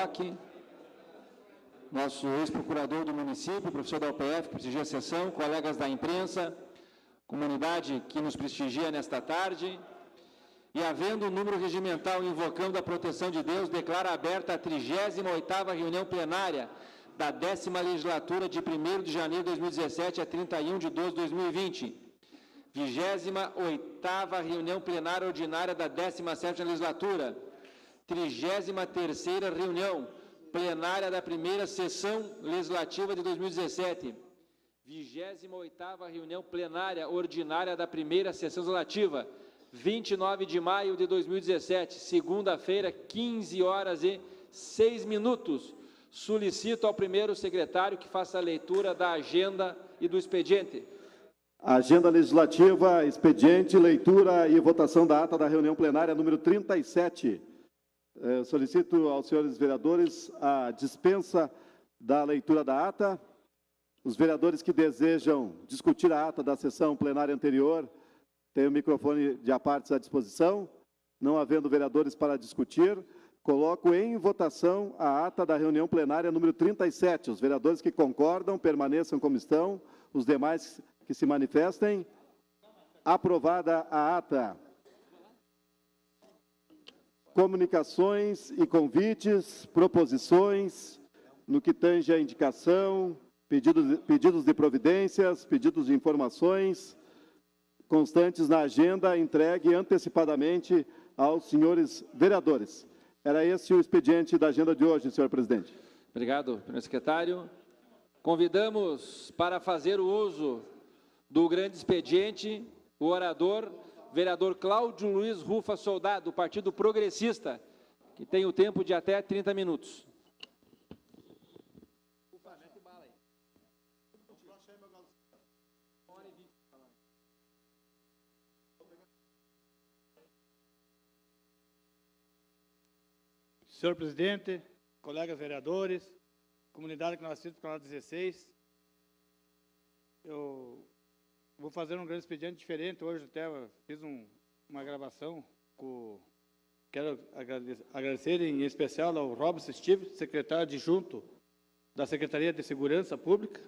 Roque, nosso ex-procurador do município, professor da UPF, que prestigia a sessão, colegas da imprensa, comunidade que nos prestigia nesta tarde, e havendo o número regimental invocando a proteção de Deus, declara aberta a 38ª reunião plenária da 10ª legislatura de 1º de janeiro de 2017 a 31 de 12 de 2020. 28ª reunião plenária ordinária da 17ª legislatura. 33ª reunião plenária da primeira sessão legislativa de 2017. 28ª reunião plenária ordinária da primeira sessão legislativa. 29 de maio de 2017, segunda-feira, 15h06. Solicito ao primeiro secretário que faça a leitura da agenda e do expediente. Agenda legislativa, expediente, leitura e votação da ata da reunião plenária número 37. Solicito aos senhores vereadores a dispensa da leitura da ata. Os vereadores que desejam discutir a ata da sessão plenária anterior têm o microfone de apartes à disposição. Não havendo vereadores para discutir, coloco em votação a ata da reunião plenária número 37. Os vereadores que concordam permaneçam como estão, os demais que se manifestem. Aprovada a ata. Comunicações e convites, proposições, no que tange a indicação, pedidos de providências, pedidos de informações, constantes na agenda, entregue antecipadamente aos senhores vereadores. Era esse o expediente da agenda de hoje, senhor presidente. Obrigado, primeiro secretário. Convidamos para fazer o uso do grande expediente o orador, vereador Cláudio Luiz Rufa Soldado, do Partido Progressista, que tem o tempo de até 30 minutos. Senhor presidente, colegas vereadores, comunidade que nós assistimos para o canal 16, eu vou fazer um grande expediente diferente. Hoje até fiz uma gravação. Quero agradecer em especial ao Robson Steve, secretário adjunto da Secretaria de Segurança Pública,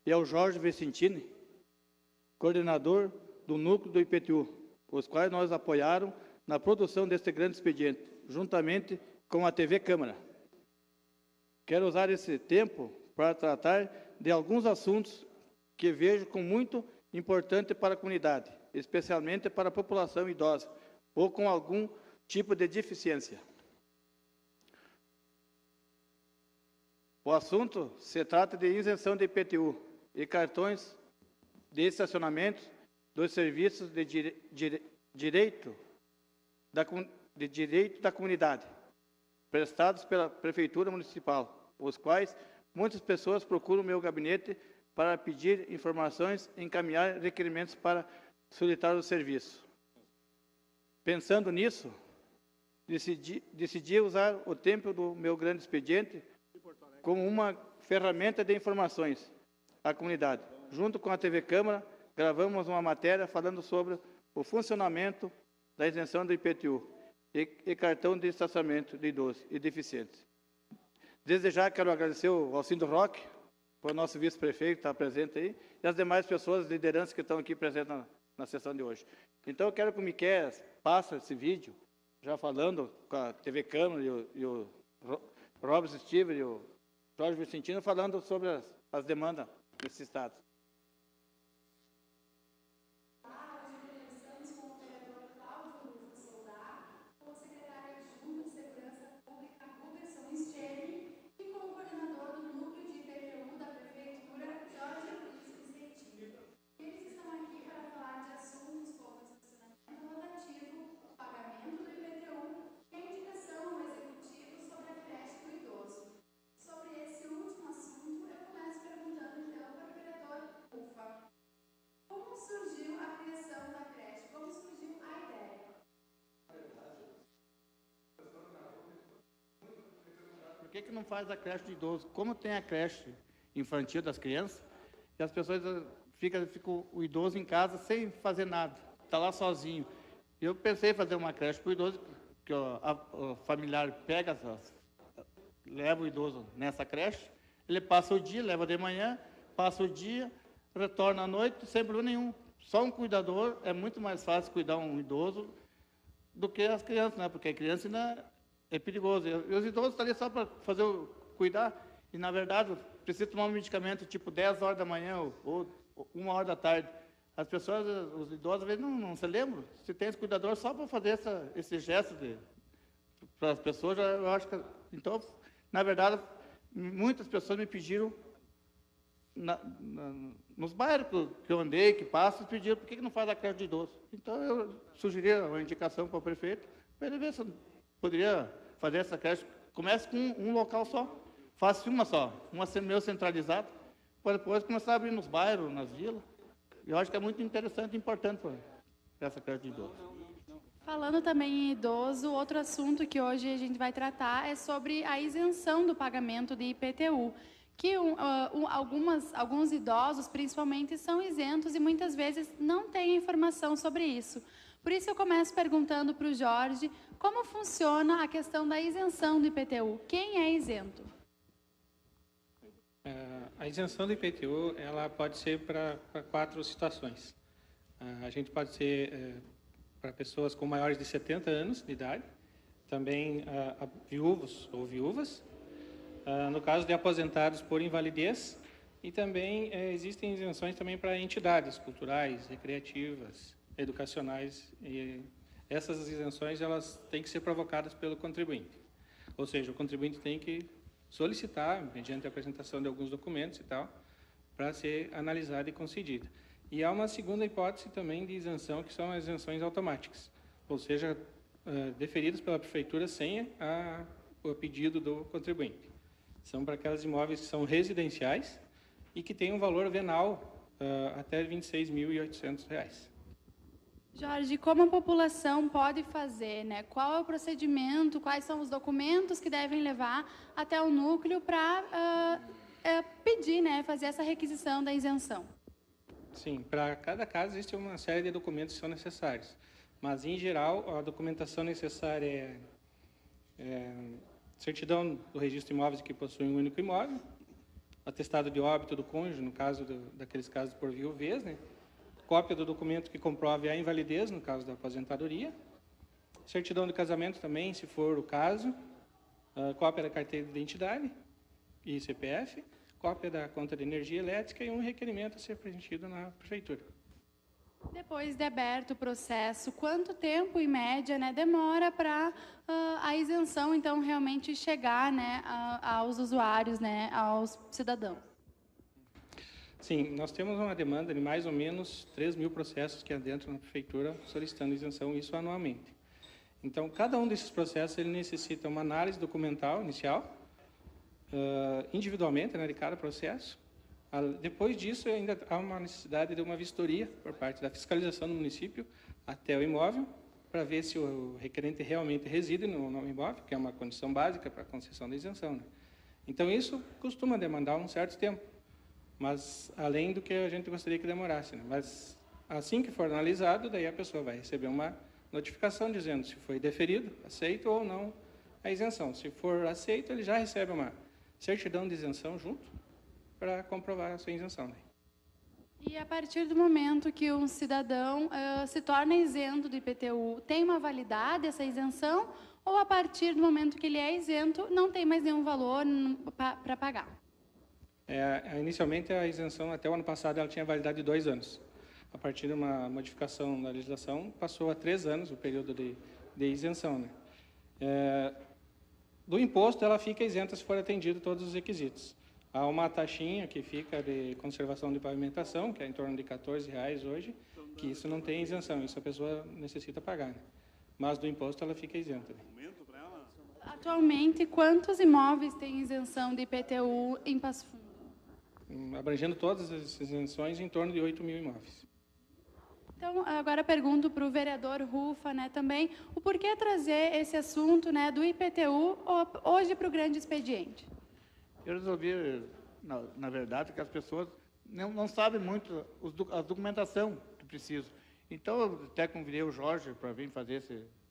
e ao Jorge Vicentini, coordenador do núcleo do IPTU, os quais nos apoiaram na produção deste grande expediente, juntamente com a TV Câmara. Quero usar esse tempo para tratar de alguns assuntos que vejo como muito importante para a comunidade, especialmente para a população idosa ou com algum tipo de deficiência. O assunto se trata de isenção de IPTU e cartões de estacionamento dos serviços de direito da comunidade, prestados pela Prefeitura Municipal, os quais muitas pessoas procuram o meu gabinete para pedir informações e encaminhar requerimentos para solicitar o serviço. Pensando nisso, decidi usar o tempo do meu grande expediente como uma ferramenta de informações à comunidade. Junto com a TV Câmara, gravamos uma matéria falando sobre o funcionamento da isenção do IPTU e cartão de estacionamento de idosos e deficientes. Desde já quero agradecer ao Alcindo Roque, o nosso vice-prefeito que está presente aí, e as demais pessoas, lideranças que estão aqui presentes na sessão de hoje. Então, eu quero que o Miquel passe esse vídeo, já falando com a TV Câmara e o Robson Steve e o Jorge Vicentino, falando sobre as demandas desse Estado. Por que não faz a creche de idoso? Como tem a creche infantil das crianças, e as pessoas ficam o idoso em casa sem fazer nada, está lá sozinho. Eu pensei em fazer uma creche para o idoso, que o familiar pega leva o idoso nessa creche, ele passa o dia, leva de manhã, passa o dia, retorna à noite, sem problema nenhum. Só um cuidador, é muito mais fácil cuidar um idoso do que as crianças, né? Porque a criança ainda é perigoso. E os idosos estão ali só para cuidar, e, na verdade, precisa tomar um medicamento tipo 10 horas da manhã ou 1 hora da tarde. As pessoas, os idosos, às vezes, não se lembram. Se tem esse cuidador só para fazer esse gesto para as pessoas, eu acho que... Então, na verdade, muitas pessoas me pediram, nos bairros que eu andei, que passo, pediram por que não faz a creche de idoso. Então, eu sugeri uma indicação para o prefeito, para ele ver se poderia fazer essa creche. Comece com um local só, faça uma só, uma meio centralizada, para depois começar a abrir nos bairros, nas vilas. Eu acho que é muito interessante e importante para essa creche de idoso. Falando também em idoso, outro assunto que hoje a gente vai tratar é sobre a isenção do pagamento de IPTU, que alguns idosos, principalmente, são isentos e muitas vezes não têm informação sobre isso. Por isso eu começo perguntando para o Jorge como funciona a questão da isenção do IPTU. Quem é isento? A isenção do IPTU ela pode ser para 4 situações. A gente pode ser para pessoas com maiores de 70 anos de idade, também viúvos ou viúvas, no caso de aposentados por invalidez, e também existem isenções também para entidades culturais, recreativas, educacionais, e essas isenções elas têm que ser provocadas pelo contribuinte. Ou seja, o contribuinte tem que solicitar, mediante a apresentação de alguns documentos e tal, para ser analisada e concedida. E há uma segunda hipótese também de isenção, que são as isenções automáticas, ou seja, deferidas pela prefeitura sem o pedido do contribuinte. São para aquelas imóveis que são residenciais e que têm um valor venal até R$ 26.800. Jorge, como a população pode fazer, né? Qual é o procedimento, quais são os documentos que devem levar até o núcleo para pedir, né, fazer essa requisição da isenção? Sim, para cada caso existe uma série de documentos que são necessários, mas, em geral, a documentação necessária é certidão do registro de imóveis que possuem um único imóvel, atestado de óbito do cônjuge, no caso daqueles casos por viuvez, né? Cópia do documento que comprove a invalidez, no caso da aposentadoria, certidão de casamento também, se for o caso, cópia da carteira de identidade e CPF, cópia da conta de energia elétrica e um requerimento a ser preenchido na prefeitura. Depois de aberto o processo, quanto tempo, em média, né, demora para a isenção, então, realmente chegar, né, aos usuários, né, aos cidadãos? Sim, nós temos uma demanda de mais ou menos 3.000 processos que adentram na prefeitura solicitando isenção, isso anualmente. Então, cada um desses processos ele necessita uma análise documental inicial, individualmente, né, de cada processo. Depois disso, ainda há uma necessidade de uma vistoria por parte da fiscalização do município até o imóvel, para ver se o requerente realmente reside no imóvel, que é uma condição básica para a concessão da isenção, né? Então, isso costuma demandar um certo tempo, mas além do que a gente gostaria que demorasse, né? Mas assim que for analisado, daí a pessoa vai receber uma notificação dizendo se foi deferido, aceito ou não a isenção. Se for aceito, ele já recebe uma certidão de isenção junto para comprovar a sua isenção, né? E a partir do momento que um cidadão se torna isento do IPTU, tem uma validade essa isenção? Ou a partir do momento que ele é isento, não tem mais nenhum valor para pagar? Inicialmente, a isenção, até o ano passado, ela tinha validade de 2 anos. A partir de uma modificação da legislação, passou a 3 anos o período de isenção, né? Do imposto, ela fica isenta se for atendido todos os requisitos. Há uma taxinha que fica de conservação de pavimentação, que é em torno de R$ 14,00 hoje, que isso não tem isenção, isso a pessoa necessita pagar, né? Mas do imposto ela fica isenta, né? Atualmente, quantos imóveis têm isenção de IPTU em Passo Fundo? Abrangendo todas as isenções, em torno de 8.000 imóveis. Então, agora pergunto para o vereador Rufa, né, também, o porquê trazer esse assunto, né, do IPTU hoje para o grande expediente? Eu resolvi, na verdade, que as pessoas não sabem muito a documentação que precisam. Então, eu até convidei o Jorge para vir fazer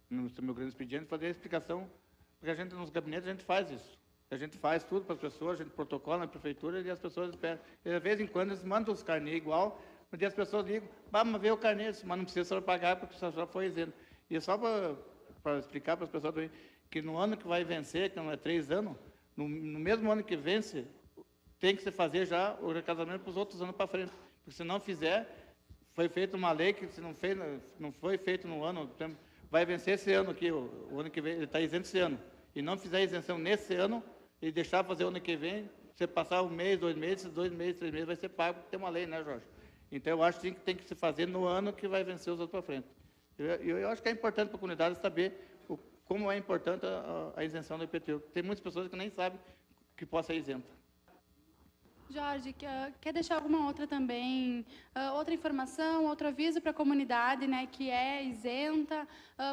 no meu grande expediente, fazer a explicação, porque a gente, nos gabinetes, a gente faz isso. A gente faz tudo para as pessoas, a gente protocola na prefeitura e as pessoas esperam. E, de vez em quando eles mandam os carnês igual, mas as pessoas ligam, vamos ver o carnê, mas não precisa só pagar porque já foi isento. E só para explicar para as pessoas também, que no ano que vai vencer, que não é 3 anos, no mesmo ano que vence, tem que se fazer já o recasamento para os outros anos para frente. Porque se não fizer, foi feita uma lei que se não foi feito no ano, vai vencer esse ano aqui, o ano que vem, ele está isento esse ano. E não fizer isenção nesse ano, e deixar fazer o ano que vem, você passar 1 mês, 2 meses, 2 meses, 3 meses, vai ser pago, porque tem uma lei, né, Jorge? Então, eu acho que tem que se fazer no ano que vai vencer os outros para frente. Eu acho que é importante para a comunidade saber como é importante a isenção do IPTU. Tem muitas pessoas que nem sabem que possa ser isenta. Jorge, quer deixar alguma outra também, outra informação, outro aviso para a comunidade, né, que é isenta,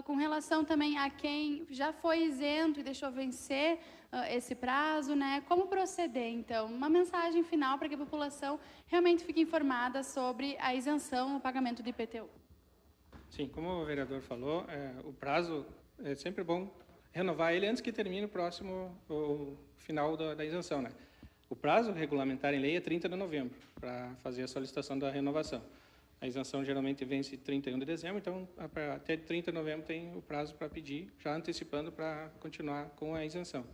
com relação também a quem já foi isento e deixou vencer esse prazo, né? Como proceder, então? Uma mensagem final para que a população realmente fique informada sobre a isenção no pagamento do IPTU. Sim, como o vereador falou, o prazo é sempre bom renovar ele antes que termine o final da isenção, né? O prazo regulamentar em lei é 30 de novembro para fazer a solicitação da renovação. A isenção geralmente vence 31 de dezembro, então até 30 de novembro tem o prazo para pedir, já antecipando para continuar com a isenção.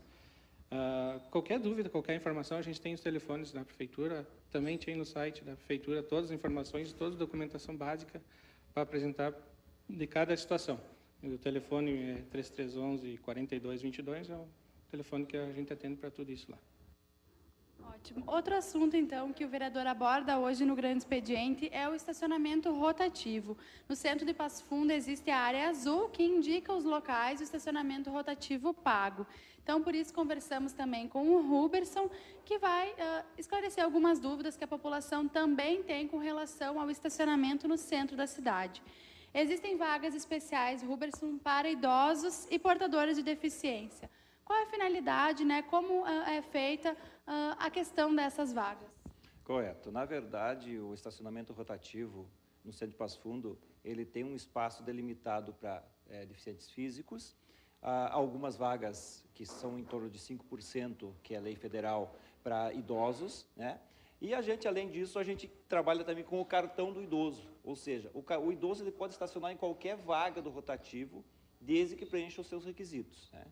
Qualquer dúvida, qualquer informação, a gente tem os telefones da prefeitura, também tem no site da prefeitura todas as informações, toda a documentação básica para apresentar de cada situação. O telefone é 3311-4222, é o telefone que a gente atende para tudo isso lá. Ótimo. Outro assunto, então, que o vereador aborda hoje no Grande Expediente é o estacionamento rotativo. No centro de Passo Fundo existe a área azul, que indica os locais do estacionamento rotativo pago. Então, por isso, conversamos também com o Huberson, que vai esclarecer algumas dúvidas que a população também tem com relação ao estacionamento no centro da cidade. Existem vagas especiais, Huberson, para idosos e portadores de deficiência. Qual é a finalidade, né? Como é feita a questão dessas vagas? Correto. Na verdade, o estacionamento rotativo no centro de Passo Fundo, ele tem um espaço delimitado para deficientes físicos, algumas vagas que são em torno de 5%, que é a lei federal, para idosos, né? E a gente, além disso, a gente trabalha também com o cartão do idoso, ou seja, o idoso ele pode estacionar em qualquer vaga do rotativo, desde que preencha os seus requisitos, né?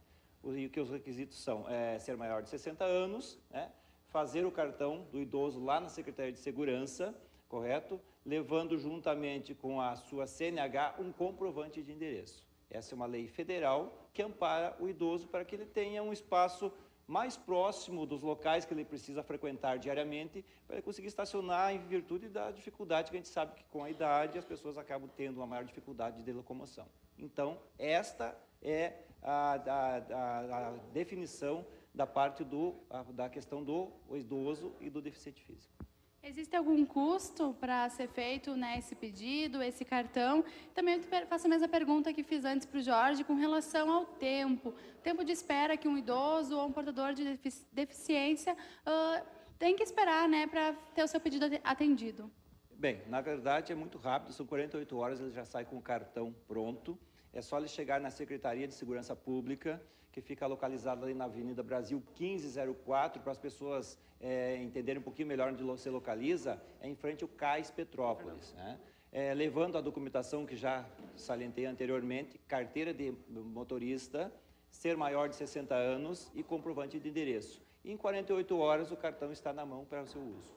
Que os requisitos são ser maior de 60 anos, né? Fazer o cartão do idoso lá na Secretaria de Segurança, correto? Levando juntamente com a sua CNH um comprovante de endereço. Essa é uma lei federal que ampara o idoso para que ele tenha um espaço mais próximo dos locais que ele precisa frequentar diariamente, para ele conseguir estacionar em virtude da dificuldade que a gente sabe que com a idade as pessoas acabam tendo uma maior dificuldade de locomoção. Então, esta é a definição da parte da questão do idoso e do deficiente físico. Existe algum custo para ser feito, né, esse pedido, esse cartão? Também eu faço a mesma pergunta que fiz antes para o Jorge, com relação ao tempo de espera que um idoso ou um portador de deficiência tem que esperar, né, para ter o seu pedido atendido. Bem, na verdade é muito rápido, são 48 horas, ele já sai com o cartão pronto. É só ele chegar na Secretaria de Segurança Pública, que fica localizada ali na Avenida Brasil 1504, para as pessoas entenderem um pouquinho melhor onde se localiza, é em frente ao CAIS Petrópolis, né? Levando a documentação que já salientei anteriormente, carteira de motorista, ser maior de 60 anos e comprovante de endereço. E em 48 horas o cartão está na mão para o seu uso.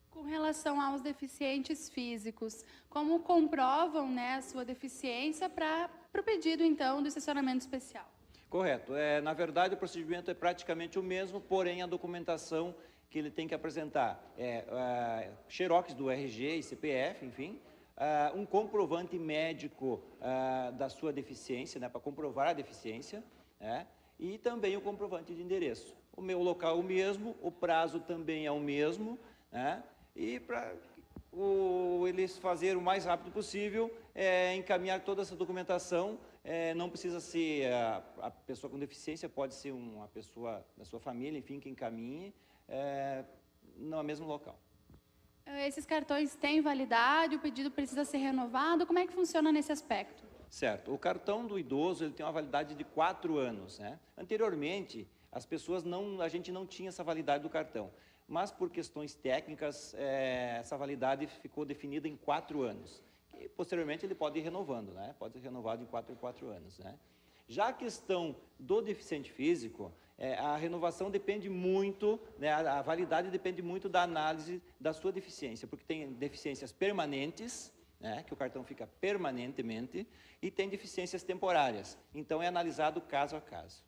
Com relação aos deficientes físicos, como comprovam, né, a sua deficiência para o pedido, então, do estacionamento especial? Correto. Na verdade, o procedimento é praticamente o mesmo, porém a documentação que ele tem que apresentar xerox do RG e CPF, enfim, um comprovante médico da sua deficiência, né, para comprovar a deficiência, né, e também o comprovante de endereço. O meu local é o mesmo, o prazo também é o mesmo, né, e para eles fazer o mais rápido possível, encaminhar toda essa documentação. Não precisa ser a pessoa com deficiência, pode ser uma pessoa da sua família, enfim, que encaminhe no mesmo local. Esses cartões têm validade, o pedido precisa ser renovado, como é que funciona nesse aspecto? Certo. O cartão do idoso ele tem uma validade de 4 anos, né? Anteriormente, as pessoas a gente não tinha essa validade do cartão. Mas, por questões técnicas, essa validade ficou definida em 4 anos. E, posteriormente, ele pode ir renovando, né? Pode ser renovado em 4 em 4 anos, né? Já a questão do deficiente físico, a renovação depende muito, né, a validade depende muito da análise da sua deficiência, porque tem deficiências permanentes, né, que o cartão fica permanentemente, e tem deficiências temporárias. Então, é analisado caso a caso.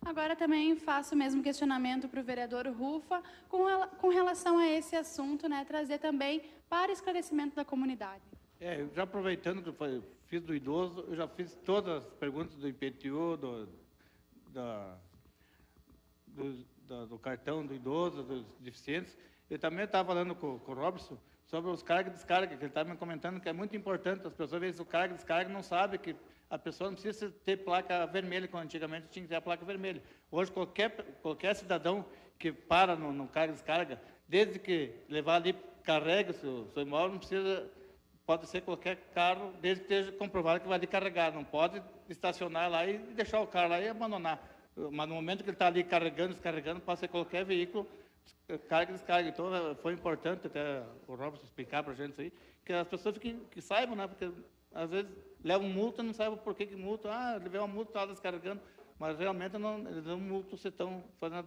Agora também faço o mesmo questionamento para o vereador Rufa com relação a esse assunto, né, trazer também para esclarecimento da comunidade. Já aproveitando que eu fiz do idoso, eu já fiz todas as perguntas do IPTU, do cartão do idoso, dos deficientes. Eu também estava falando com o Robson sobre os carga e descarga, que ele estava me comentando que é muito importante. As pessoas, às vezes, o carga e descarga não sabem que a pessoa não precisa ter placa vermelha, como antigamente tinha que ter a placa vermelha. Hoje, qualquer cidadão que para no carga e descarga, desde que levar ali, carrega o seu imóvel, não precisa, pode ser qualquer carro, desde que esteja comprovado que vai ali carregar. Não pode estacionar lá e deixar o carro lá e abandonar. Mas no momento que ele está ali carregando, descarregando, pode ser qualquer veículo, carga e descarga. Então, foi importante até o Robson explicar para a gente isso aí, que as pessoas que saibam, né? Porque às vezes levam multa e não sabem por que multa. Levei uma multa, estava descarregando, mas realmente eles não multam se estão fazendo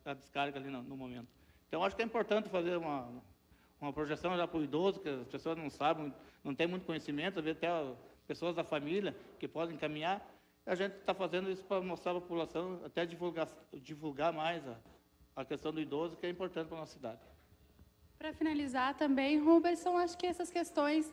a descarga ali no momento. Então, acho que é importante fazer uma projeção já para o idoso, que as pessoas não sabem, não têm muito conhecimento, às vezes até pessoas da família que podem encaminhar. A gente está fazendo isso para mostrar à população, até divulgar mais a questão do idoso, que é importante para a nossa cidade. Para finalizar também, Ruberson, acho que essas questões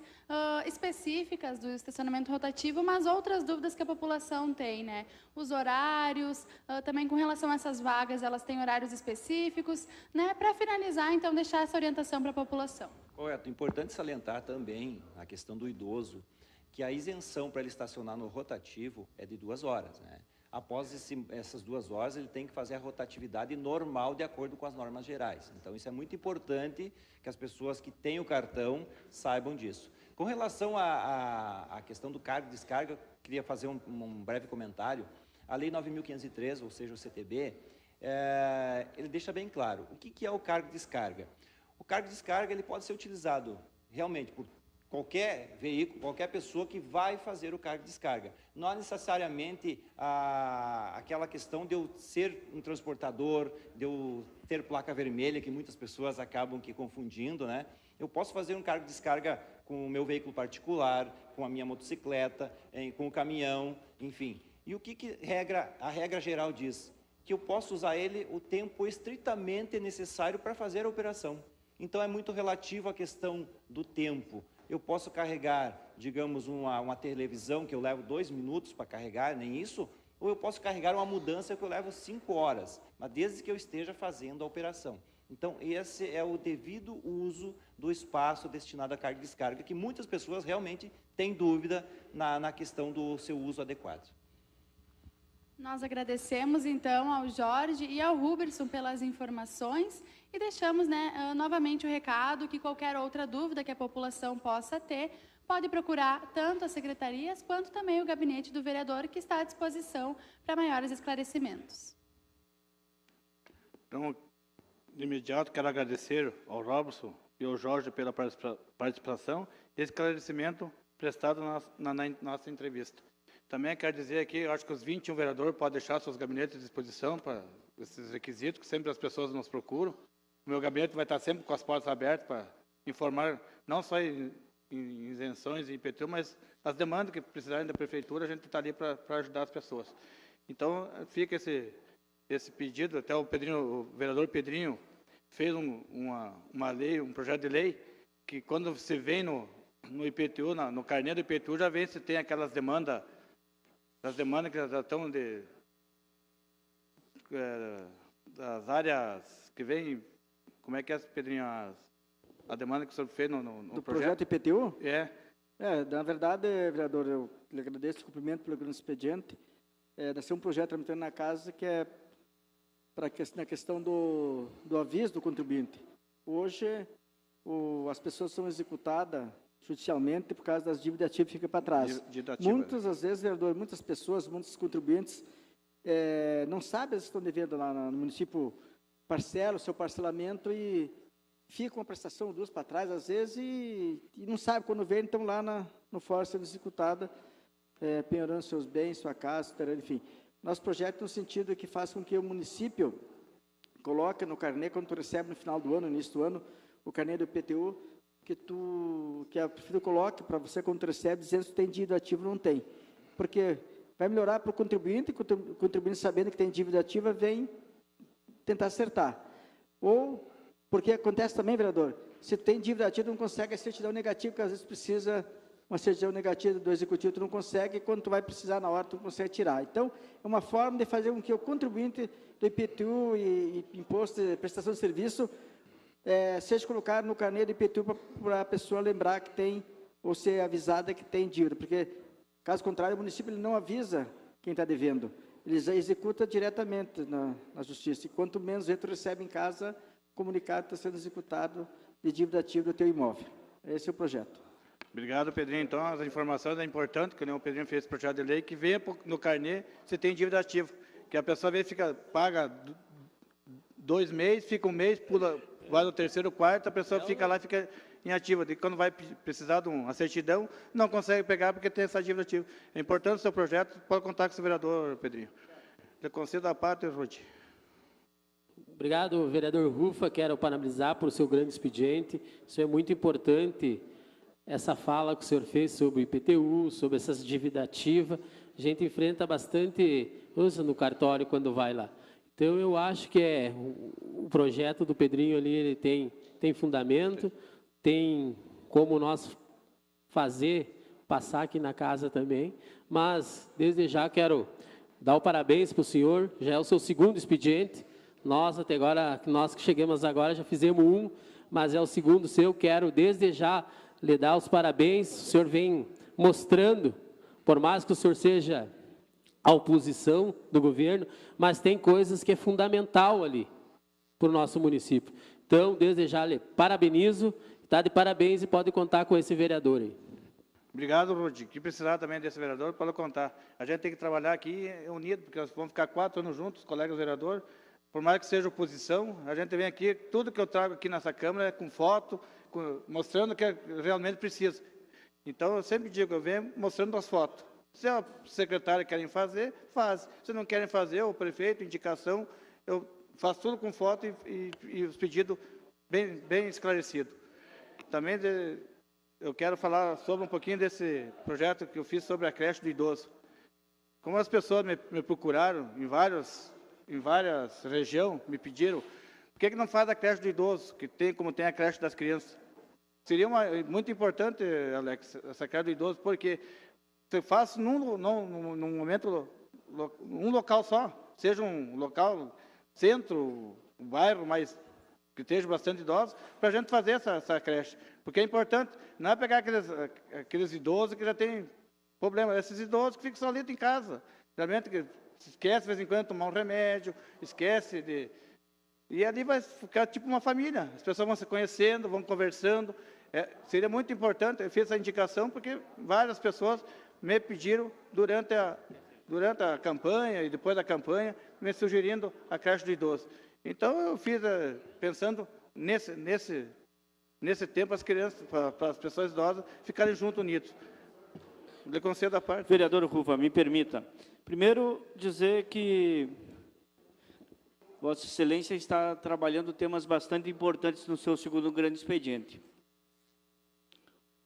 específicas do estacionamento rotativo, mas outras dúvidas que a população tem, né? Os horários, também com relação a essas vagas, elas têm horários específicos, né? Para finalizar, então, deixar essa orientação para a população. Correto. Importante salientar também a questão do idoso, que a isenção para ele estacionar no rotativo é de 2 horas, né? Após essas 2 horas, ele tem que fazer a rotatividade normal de acordo com as normas gerais. Então, isso é muito importante que as pessoas que têm o cartão saibam disso. Com relação à questão do carga e descarga, queria fazer um breve comentário. A Lei 9.503, ou seja, o CTB, ele deixa bem claro o que é o carga e descarga. O carga e descarga ele pode ser utilizado realmente por qualquer veículo, qualquer pessoa que vai fazer o carga e descarga. Não há necessariamente aquela questão de eu ser um transportador, de eu ter placa vermelha, que muitas pessoas acabam confundindo, né? Eu posso fazer um carga e descarga com o meu veículo particular, com a minha motocicleta, com o caminhão, enfim. E o que a regra geral diz? Que eu posso usar ele o tempo estritamente necessário para fazer a operação. Então, é muito relativo à questão do tempo. Eu posso carregar, digamos, uma televisão que eu levo 2 minutos para carregar, nem isso, ou eu posso carregar uma mudança que eu levo 5 horas, mas desde que eu esteja fazendo a operação. Então, esse é o devido uso do espaço destinado à carga e descarga, que muitas pessoas realmente têm dúvida na questão do seu uso adequado. Nós agradecemos, então, ao Jorge e ao Ruberson pelas informações e deixamos, novamente o recado que qualquer outra dúvida que a população possa ter, pode procurar tanto as secretarias quanto também o gabinete do vereador, que está à disposição para maiores esclarecimentos. Então, de imediato, quero agradecer ao Robson e ao Jorge pela participação e esclarecimento prestado na nossa entrevista. Também quero dizer aqui, eu acho que os 21 vereadores podem deixar seus gabinetes à disposição para esses requisitos, que sempre as pessoas nos procuram. O meu gabinete vai estar sempre com as portas abertas para informar, não só em isenções e IPTU, mas as demandas que precisarem da prefeitura, a gente está ali para ajudar as pessoas. Então, fica esse pedido, até o vereador Pedrinho fez uma lei, um projeto de lei, que quando você vem no IPTU, no carnê do IPTU, já vê se tem aquelas demandas, as demandas que já estão das áreas que vêm, como é que é, Pedrinho, a demanda que o senhor fez no projeto IPTU? Na verdade, vereador, eu lhe agradeço o cumprimento pelo grande expediente. Deve ser um projeto tramitando na casa que é na questão do aviso do contribuinte. Hoje, as pessoas são executadas judicialmente por causa das dívidas ativas que ficam para trás. Muitas, às vezes, vereador, muitas pessoas, muitos contribuintes não sabe as que estão devendo lá no município, parcela o seu parcelamento e fica uma prestação, duas para trás, às vezes, e não sabe quando vem, então lá no fórum sendo executada, penhorando seus bens, sua casa, enfim. Nosso projeto no sentido que faz com que o município coloque no carnê, quando tu recebe no final do ano, no início do ano, o carnê do IPTU, que a prefeitura coloque para você, quando tu recebe, dizendo se tem dívida ativa ou não tem. Porque vai melhorar para o contribuinte, e o contribuinte, sabendo que tem dívida ativa, vem tentar acertar. Ou, porque acontece também, vereador, se tu tem dívida ativa, tu não consegue a certidão negativa, porque às vezes precisa uma certidão negativa do executivo, tu não consegue, e quando tu vai precisar na hora, tu não consegue tirar. Então, é uma forma de fazer com que o contribuinte do IPTU e imposto de prestação de serviço seja colocado no carnê do IPTU para a pessoa lembrar que tem, ou ser avisada que tem dívida, porque, caso contrário, o município ele não avisa quem está devendo, ele executa diretamente na justiça, e quanto menos tu recebe em casa, comunicado está sendo executado de dívida ativa do teu imóvel. Esse é o projeto. Obrigado, Pedrinho. Então, as informações é importante, que o Pedrinho fez esse projeto de lei, que venha no carnê se tem dívida ativa, que a pessoa às vezes paga 2 meses, fica um mês, vai no terceiro, quarto, a pessoa fica lá e fica inativa. E quando vai precisar de uma certidão, não consegue pegar porque tem essa dívida ativa. É importante o seu projeto, pode contar com o seu vereador, Pedrinho. Eu concedo a parte, Ruth. Obrigado, vereador Rufa. Quero parabenizar por seu grande expediente. Isso é muito importante, essa fala que o senhor fez sobre o IPTU, sobre essas dívidas ativas. A gente enfrenta bastante usa no cartório quando vai lá. Então, eu acho que o projeto do Pedrinho ali, ele tem fundamento, tem como nós passar aqui na casa também, mas, desde já, quero dar o parabéns para o senhor, já é o seu segundo expediente, nós até agora, nós que chegamos agora, já fizemos um, mas é o segundo seu, quero desde já lhe dar os parabéns, o senhor vem mostrando, por mais que o senhor seja a oposição do governo, mas tem coisas que é fundamental ali para o nosso município. Então, desde já, lhe parabenizo, está de parabéns e pode contar com esse vereador aí. Obrigado, Rudy. Que precisar também desse vereador, pode contar. A gente tem que trabalhar aqui unido, porque nós vamos ficar 4 anos juntos, colegas vereadores, por mais que seja oposição, a gente vem aqui, tudo que eu trago aqui nessa Câmara é com foto, mostrando que realmente precisa. Então, eu sempre digo, eu venho mostrando as fotos. Se a secretária querem fazer, faz. Se não querem fazer, o prefeito, indicação, eu faço tudo com foto e os pedidos bem esclarecidos. Também eu quero falar sobre um pouquinho desse projeto que eu fiz sobre a creche do idoso. Como as pessoas me procuraram em várias regiões, me pediram, por que não faz a creche do idoso, como tem a creche das crianças? Seria muito importante, Alex, essa creche do idoso, porque você faz num momento, um local só, seja um local, centro, um bairro, mas que esteja bastante idosos, para a gente fazer essa creche. Porque é importante, não é pegar aqueles idosos que já têm problema, esses idosos que ficam solitos em casa, realmente que esquece de vez em quando tomar um remédio, esquece de... E ali vai ficar tipo uma família, as pessoas vão se conhecendo, vão conversando. Seria muito importante, eu fiz essa indicação porque várias pessoas me pediram durante a campanha e depois da campanha, me sugerindo a creche do idoso. Então, eu fiz, pensando nesse tempo, as crianças, para as pessoas idosas, ficarem juntos, unidos. Eu concedo a parte. Vereador Rufa, me permita. Primeiro, dizer que Vossa Excelência está trabalhando temas bastante importantes no seu segundo grande expediente.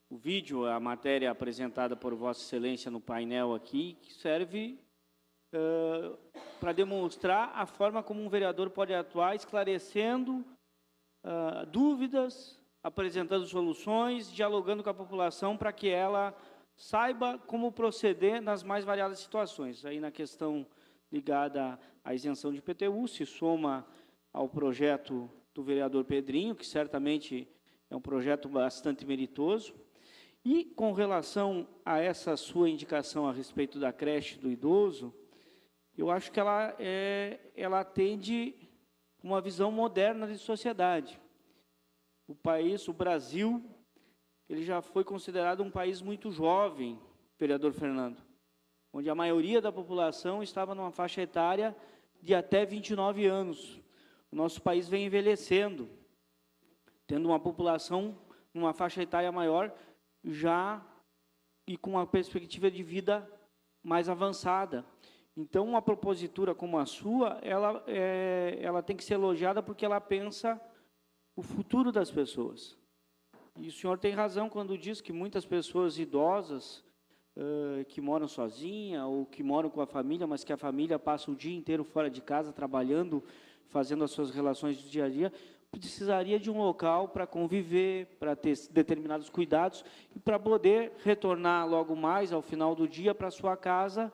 O vídeo, a matéria apresentada por Vossa Excelência no painel aqui, que serve para demonstrar a forma como um vereador pode atuar, esclarecendo dúvidas, apresentando soluções, dialogando com a população para que ela saiba como proceder nas mais variadas situações. Aí na questão ligada à isenção de IPTU, se soma ao projeto do vereador Pedrinho, que certamente é um projeto bastante meritoso. E com relação a essa sua indicação a respeito da creche do idoso, eu acho que ela atende uma visão moderna de sociedade. O Brasil, ele já foi considerado um país muito jovem, vereador Fernando. onde a maioria da população estava numa faixa etária de até 29 anos. O nosso país vem envelhecendo, tendo uma população numa faixa etária maior já e com uma perspectiva de vida mais avançada. Então, uma propositura como a sua, ela tem que ser elogiada porque ela pensa o futuro das pessoas. E o senhor tem razão quando diz que muitas pessoas idosas que moram sozinha ou que moram com a família, mas que a família passa o dia inteiro fora de casa, trabalhando, fazendo as suas relações do dia a dia, precisaria de um local para conviver, para ter determinados cuidados e para poder retornar logo mais, ao final do dia, para a sua casa,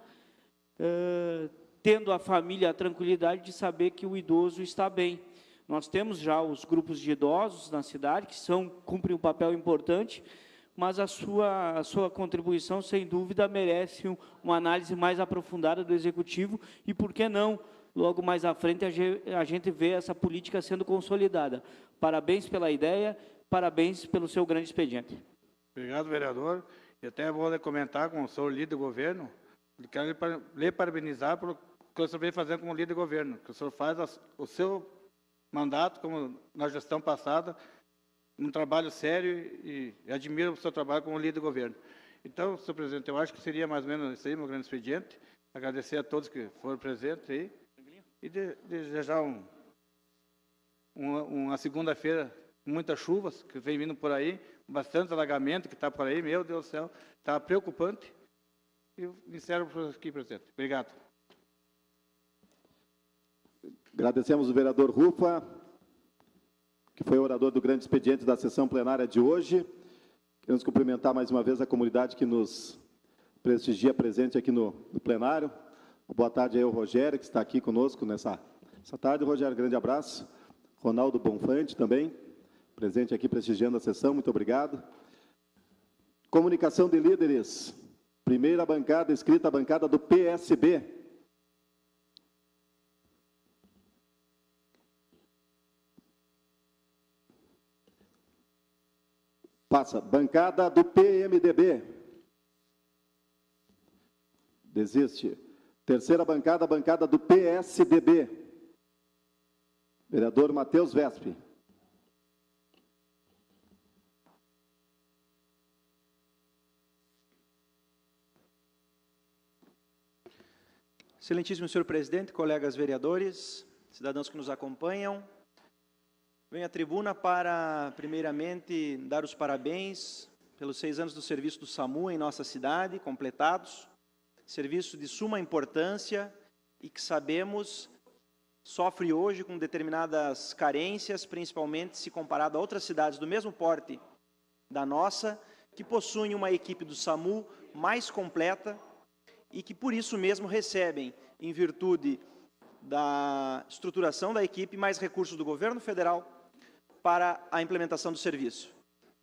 tendo a família a tranquilidade de saber que o idoso está bem. Nós temos já os grupos de idosos na cidade, que cumprem um papel importante, mas a sua contribuição, sem dúvida, merece uma análise mais aprofundada do Executivo e, por que não, logo mais à frente, a gente vê essa política sendo consolidada. Parabéns pela ideia, parabéns pelo seu grande expediente. Obrigado, vereador. E até vou comentar com o senhor líder do governo, quero lhe parabenizar pelo que o senhor vem fazendo como líder de governo, que o senhor faz o seu mandato, como na gestão passada, um trabalho sério e admiro o seu trabalho como líder do governo. Então, senhor presidente, eu acho que seria mais ou menos isso aí, meu grande expediente. Agradecer a todos que foram presentes aí e desejar uma segunda-feira com muitas chuvas, que vem vindo por aí, bastante alagamento que está por aí, meu Deus do céu, está preocupante. E eu me encerro por aqui, presidente. Obrigado. Agradecemos o vereador Rufa, que foi orador do grande expediente da sessão plenária de hoje. Queremos cumprimentar mais uma vez a comunidade que nos prestigia presente aqui no plenário. Boa tarde aí ao Rogério, que está aqui conosco nessa tarde. Rogério, grande abraço. Ronaldo Bonfante também, presente aqui prestigiando a sessão, muito obrigado. Comunicação de líderes. Primeira bancada, escrita a bancada do PSB. Passa. Bancada do PMDB. Desiste. Terceira bancada, bancada do PSDB. Vereador Matheus Vespe. Excelentíssimo senhor presidente, colegas vereadores, cidadãos que nos acompanham, venho à tribuna para, primeiramente, dar os parabéns pelos 6 anos do serviço do SAMU em nossa cidade, completados, serviço de suma importância e que sabemos sofre hoje com determinadas carências, principalmente se comparado a outras cidades do mesmo porte da nossa, que possuem uma equipe do SAMU mais completa e que, por isso mesmo, recebem, em virtude da estruturação da equipe, mais recursos do governo federal para a implementação do serviço.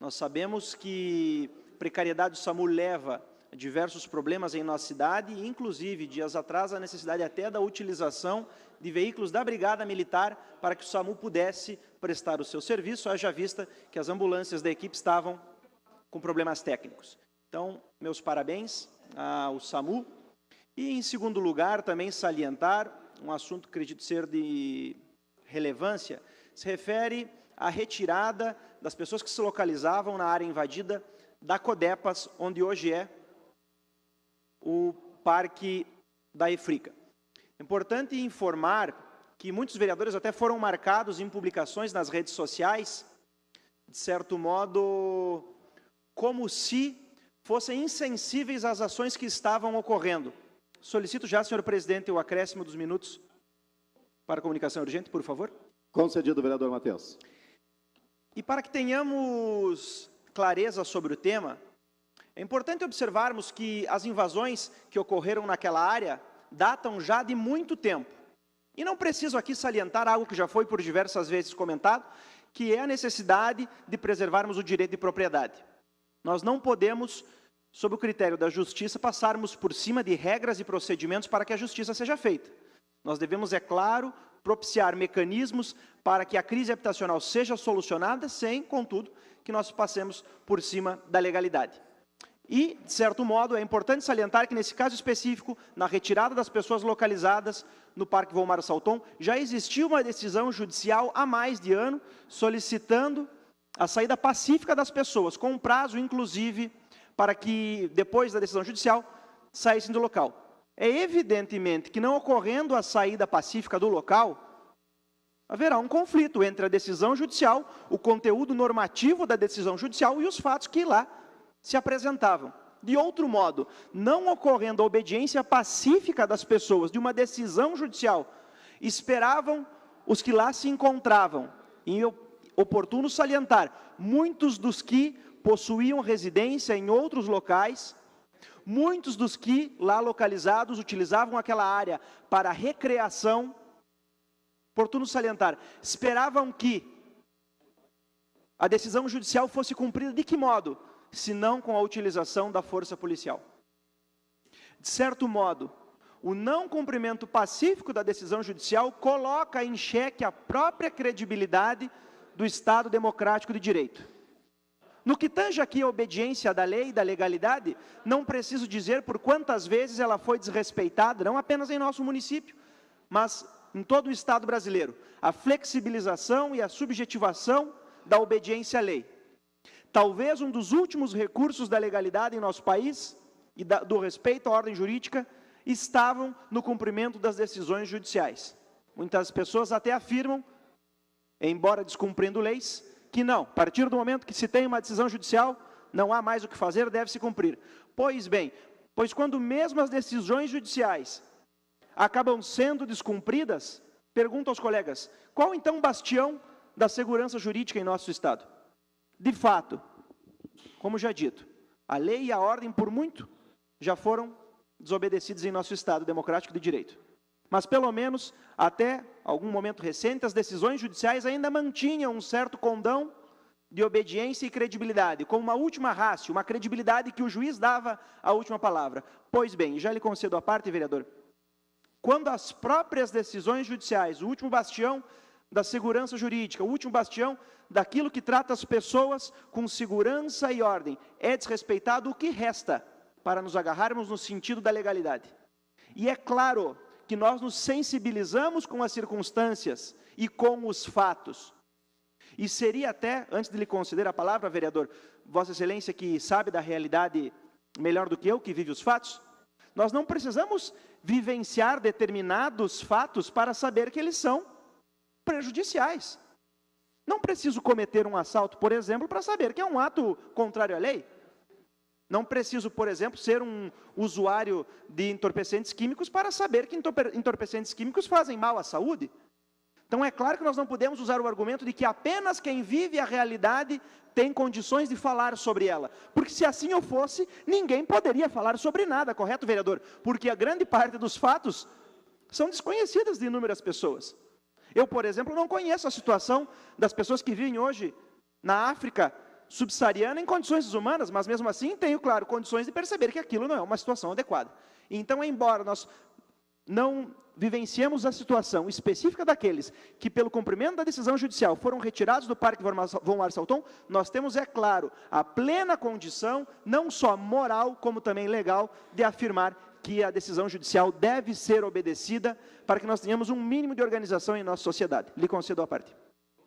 Nós sabemos que a precariedade do SAMU leva a diversos problemas em nossa cidade, e, inclusive, dias atrás, a necessidade até da utilização de veículos da Brigada Militar para que o SAMU pudesse prestar o seu serviço, haja vista que as ambulâncias da equipe estavam com problemas técnicos. Então, meus parabéns ao SAMU. E, em segundo lugar, também salientar um assunto que acredito ser de relevância, se refere à retirada das pessoas que se localizavam na área invadida da Codepas, onde hoje é o Parque da Efrica. É importante informar que muitos vereadores até foram marcados em publicações nas redes sociais, de certo modo, como se fossem insensíveis às ações que estavam ocorrendo. Solicito já, senhor presidente, o acréscimo dos minutos para comunicação urgente, por favor. Concedido, vereador Matheus. E para que tenhamos clareza sobre o tema, é importante observarmos que as invasões que ocorreram naquela área datam já de muito tempo. E não preciso aqui salientar algo que já foi por diversas vezes comentado, que é a necessidade de preservarmos o direito de propriedade. Nós não podemos, sob o critério da justiça, passarmos por cima de regras e procedimentos para que a justiça seja feita. Nós devemos, é claro, propiciar mecanismos para que a crise habitacional seja solucionada, sem, contudo, que nós passemos por cima da legalidade. E, de certo modo, é importante salientar que, nesse caso específico, na retirada das pessoas localizadas no Parque Volmar Salton, já existiu uma decisão judicial há mais de ano solicitando a saída pacífica das pessoas, com um prazo, inclusive, para que, depois da decisão judicial, saíssem do local. É evidentemente que, não ocorrendo a saída pacífica do local, haverá um conflito entre a decisão judicial, o conteúdo normativo da decisão judicial e os fatos que lá se apresentavam. De outro modo, não ocorrendo a obediência pacífica das pessoas de uma decisão judicial, esperavam os que lá se encontravam. E é oportuno salientar, muitos dos que possuíam residência em outros locais, muitos dos que lá localizados utilizavam aquela área para recreação, oportuno salientar, esperavam que a decisão judicial fosse cumprida de que modo? Senão com a utilização da força policial. De certo modo, o não cumprimento pacífico da decisão judicial coloca em xeque a própria credibilidade do Estado democrático de direito. No que tange aqui a obediência da lei e da legalidade, não preciso dizer por quantas vezes ela foi desrespeitada, não apenas em nosso município, mas em todo o Estado brasileiro. A flexibilização e a subjetivação da obediência à lei. Talvez um dos últimos recursos da legalidade em nosso país e do respeito à ordem jurídica estavam no cumprimento das decisões judiciais. Muitas pessoas até afirmam, embora descumprindo leis, que não, a partir do momento que se tem uma decisão judicial, não há mais o que fazer, deve-se cumprir. Pois bem, quando mesmo as decisões judiciais acabam sendo descumpridas, pergunto aos colegas, qual então o bastião da segurança jurídica em nosso Estado? De fato, como já dito, a lei e a ordem, por muito, já foram desobedecidos em nosso Estado democrático de direito. Mas, pelo menos, até algum momento recente, as decisões judiciais ainda mantinham um certo condão de obediência e credibilidade, como uma última ratio, uma credibilidade que o juiz dava a última palavra. Pois bem, já lhe concedo a parte, vereador, quando as próprias decisões judiciais, o último bastião da segurança jurídica, o último bastião daquilo que trata as pessoas com segurança e ordem, é desrespeitado, o que resta para nos agarrarmos no sentido da legalidade? E é claro que nós nos sensibilizamos com as circunstâncias e com os fatos. E seria até, antes de lhe conceder a palavra, vereador, Vossa Excelência que sabe da realidade melhor do que eu, que vive os fatos, nós não precisamos vivenciar determinados fatos para saber que eles são prejudiciais. Não preciso cometer um assalto, por exemplo, para saber que é um ato contrário à lei. Não preciso, por exemplo, ser um usuário de entorpecentes químicos para saber que entorpecentes químicos fazem mal à saúde. Então, é claro que nós não podemos usar o argumento de que apenas quem vive a realidade tem condições de falar sobre ela. Porque se assim eu fosse, ninguém poderia falar sobre nada, correto, vereador? Porque a grande parte dos fatos são desconhecidas de inúmeras pessoas. Eu, por exemplo, não conheço a situação das pessoas que vivem hoje na África subsaariana em condições desumanas, mas mesmo assim tenho, claro, condições de perceber que aquilo não é uma situação adequada. Então, embora nós não vivenciemos a situação específica daqueles que, pelo cumprimento da decisão judicial, foram retirados do Parque Volmar Salton, nós temos, é claro, a plena condição, não só moral, como também legal, de afirmar que a decisão judicial deve ser obedecida para que nós tenhamos um mínimo de organização em nossa sociedade. Lhe concedo a parte.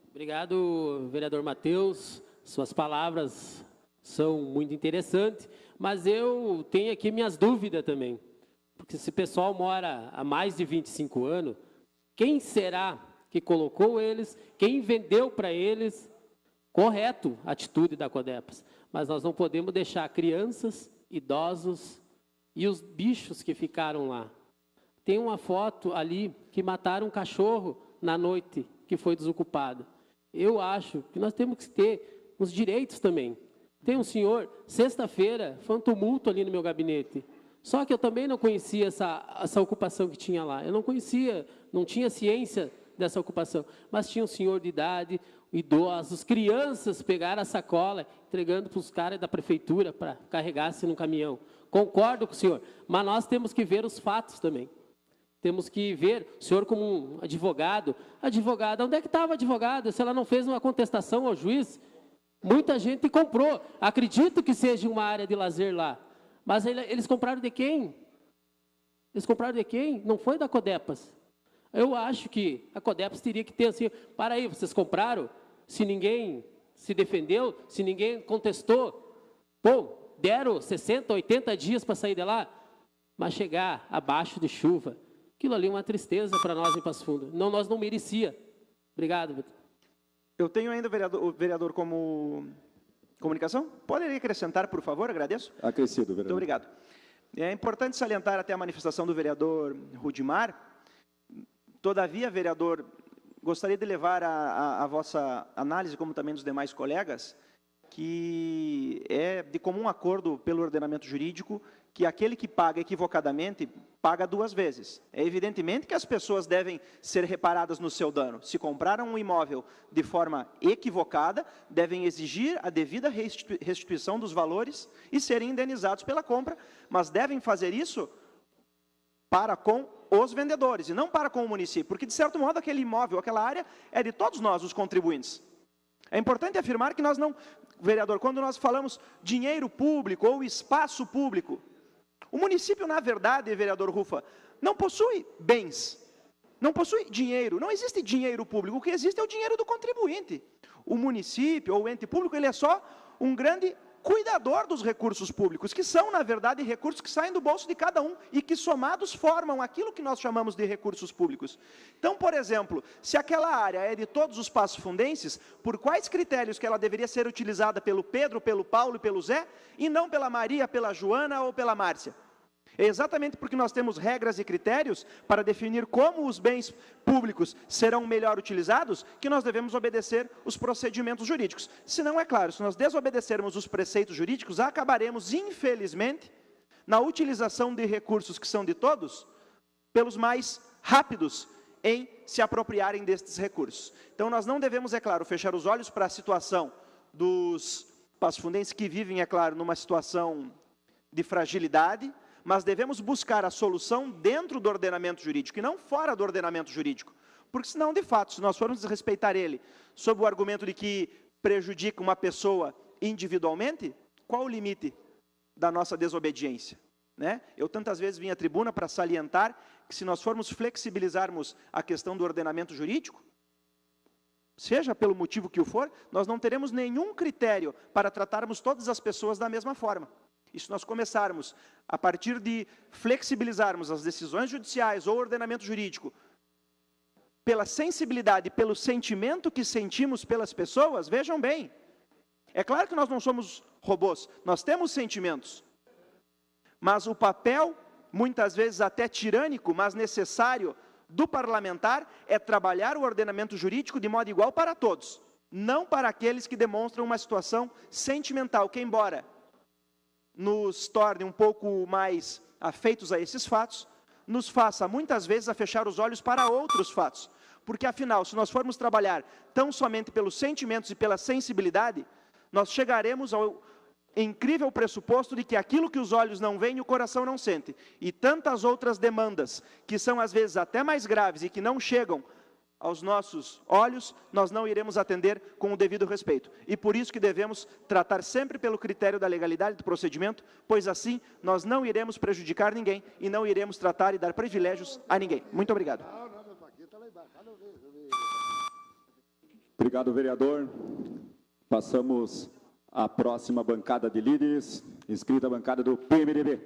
Obrigado, vereador Matheus. Suas palavras são muito interessantes, mas eu tenho aqui minhas dúvidas também. Porque se o pessoal mora há mais de 25 anos, quem será que colocou eles, quem vendeu para eles? Correto a atitude da Codepas, mas nós não podemos deixar crianças, idosos e os bichos que ficaram lá. Tem uma foto ali que mataram um cachorro na noite que foi desocupado. Eu acho que nós temos que ter os direitos também. Tem um senhor, sexta-feira, foi um tumulto ali no meu gabinete. Só que eu também não conhecia essa ocupação que tinha lá. Eu não conhecia, não tinha ciência dessa ocupação. Mas tinha um senhor de idade, idosos, crianças pegaram a sacola, entregando para os caras da prefeitura para carregar-se no caminhão. Concordo com o senhor, mas nós temos que ver os fatos também. Temos que ver o senhor como um advogado. Advogada, onde é que estava a advogada? Se ela não fez uma contestação ao juiz, Muita gente comprou. Acredito que seja uma área de lazer lá. Mas eles compraram de quem? Eles compraram de quem? Não foi da Codepas. Eu acho que a Codepas teria que ter assim, para aí, vocês compraram? Se ninguém se defendeu, se ninguém contestou, bom, deram 60, 80 dias para sair de lá, mas chegar abaixo de chuva, aquilo ali é uma tristeza para nós em Passo Fundo. Não, nós não merecia. Obrigado, Vitor. Eu tenho ainda o vereador como comunicação. Poderia acrescentar, por favor? Agradeço. Acrescido, vereador. Muito obrigado. É importante salientar até a manifestação do vereador Rudimar. Todavia, vereador, gostaria de levar a vossa análise, como também dos demais colegas, que é de comum acordo pelo ordenamento jurídico que aquele que paga equivocadamente paga duas vezes. É evidentemente que as pessoas devem ser reparadas no seu dano. Se compraram um imóvel de forma equivocada, devem exigir a devida restituição dos valores e serem indenizados pela compra, mas devem fazer isso para com os vendedores e não para com o município, porque, de certo modo, aquele imóvel, aquela área, é de todos nós, os contribuintes. É importante afirmar que nós não, vereador, quando nós falamos dinheiro público ou espaço público, o município, na verdade, vereador Rufa, não possui bens, não possui dinheiro, não existe dinheiro público, o que existe é o dinheiro do contribuinte. O município ou o ente público, ele é só um grande cuidador dos recursos públicos, que são, na verdade, recursos que saem do bolso de cada um e que, somados, formam aquilo que nós chamamos de recursos públicos. Então, por exemplo, se aquela área é de todos os passofundenses, por quais critérios que ela deveria ser utilizada pelo Pedro, pelo Paulo e pelo Zé, e não pela Maria, pela Joana ou pela Márcia? É exatamente porque nós temos regras e critérios para definir como os bens públicos serão melhor utilizados, que nós devemos obedecer os procedimentos jurídicos. Se não, é claro, se nós desobedecermos os preceitos jurídicos, acabaremos, infelizmente, na utilização de recursos que são de todos, pelos mais rápidos em se apropriarem destes recursos. Então, nós não devemos, é claro, fechar os olhos para a situação dos passofundenses que vivem, é claro, numa situação de fragilidade, mas devemos buscar a solução dentro do ordenamento jurídico e não fora do ordenamento jurídico. Porque senão, de fato, se nós formos desrespeitar ele sob o argumento de que prejudica uma pessoa individualmente, qual o limite da nossa desobediência? Né? Eu tantas vezes vim à tribuna para salientar que se nós formos flexibilizarmos a questão do ordenamento jurídico, seja pelo motivo que o for, nós não teremos nenhum critério para tratarmos todas as pessoas da mesma forma. E se nós começarmos, a partir de flexibilizarmos as decisões judiciais ou ordenamento jurídico, pela sensibilidade, pelo sentimento que sentimos pelas pessoas, vejam bem, é claro que nós não somos robôs, nós temos sentimentos, mas o papel, muitas vezes até tirânico, mas necessário, do parlamentar é trabalhar o ordenamento jurídico de modo igual para todos, não para aqueles que demonstram uma situação sentimental, que embora nos torne um pouco mais afeitos a esses fatos, nos faça muitas vezes a fechar os olhos para outros fatos. Porque afinal, se nós formos trabalhar tão somente pelos sentimentos e pela sensibilidade, nós chegaremos ao incrível pressuposto de que aquilo que os olhos não veem, o coração não sente. E tantas outras demandas, que são às vezes até mais graves e que não chegam aos nossos olhos, nós não iremos atender com o devido respeito. E por isso que devemos tratar sempre pelo critério da legalidade do procedimento, pois assim nós não iremos prejudicar ninguém e não iremos tratar e dar privilégios a ninguém. Muito obrigado. Obrigado, vereador. Passamos à próxima bancada de líderes, inscrita a bancada do PMDB.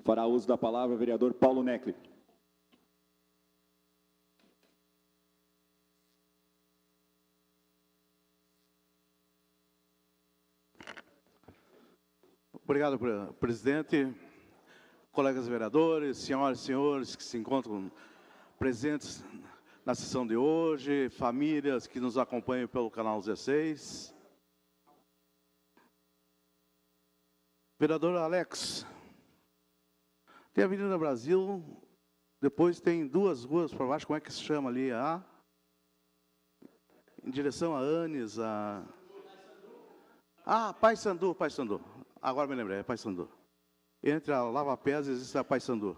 Fará uso da palavra o vereador Paulo Necli. Obrigado, presidente, colegas vereadores, senhoras e senhores que se encontram presentes na sessão de hoje, famílias que nos acompanham pelo canal 16. Vereador Alex, tem a Avenida Brasil, depois tem duas ruas para baixo, como é que se chama ali? Em direção a Anes, Paissandu. Agora me lembrei, é Paissandu. Entre a Lava Pés existe a Paissandu.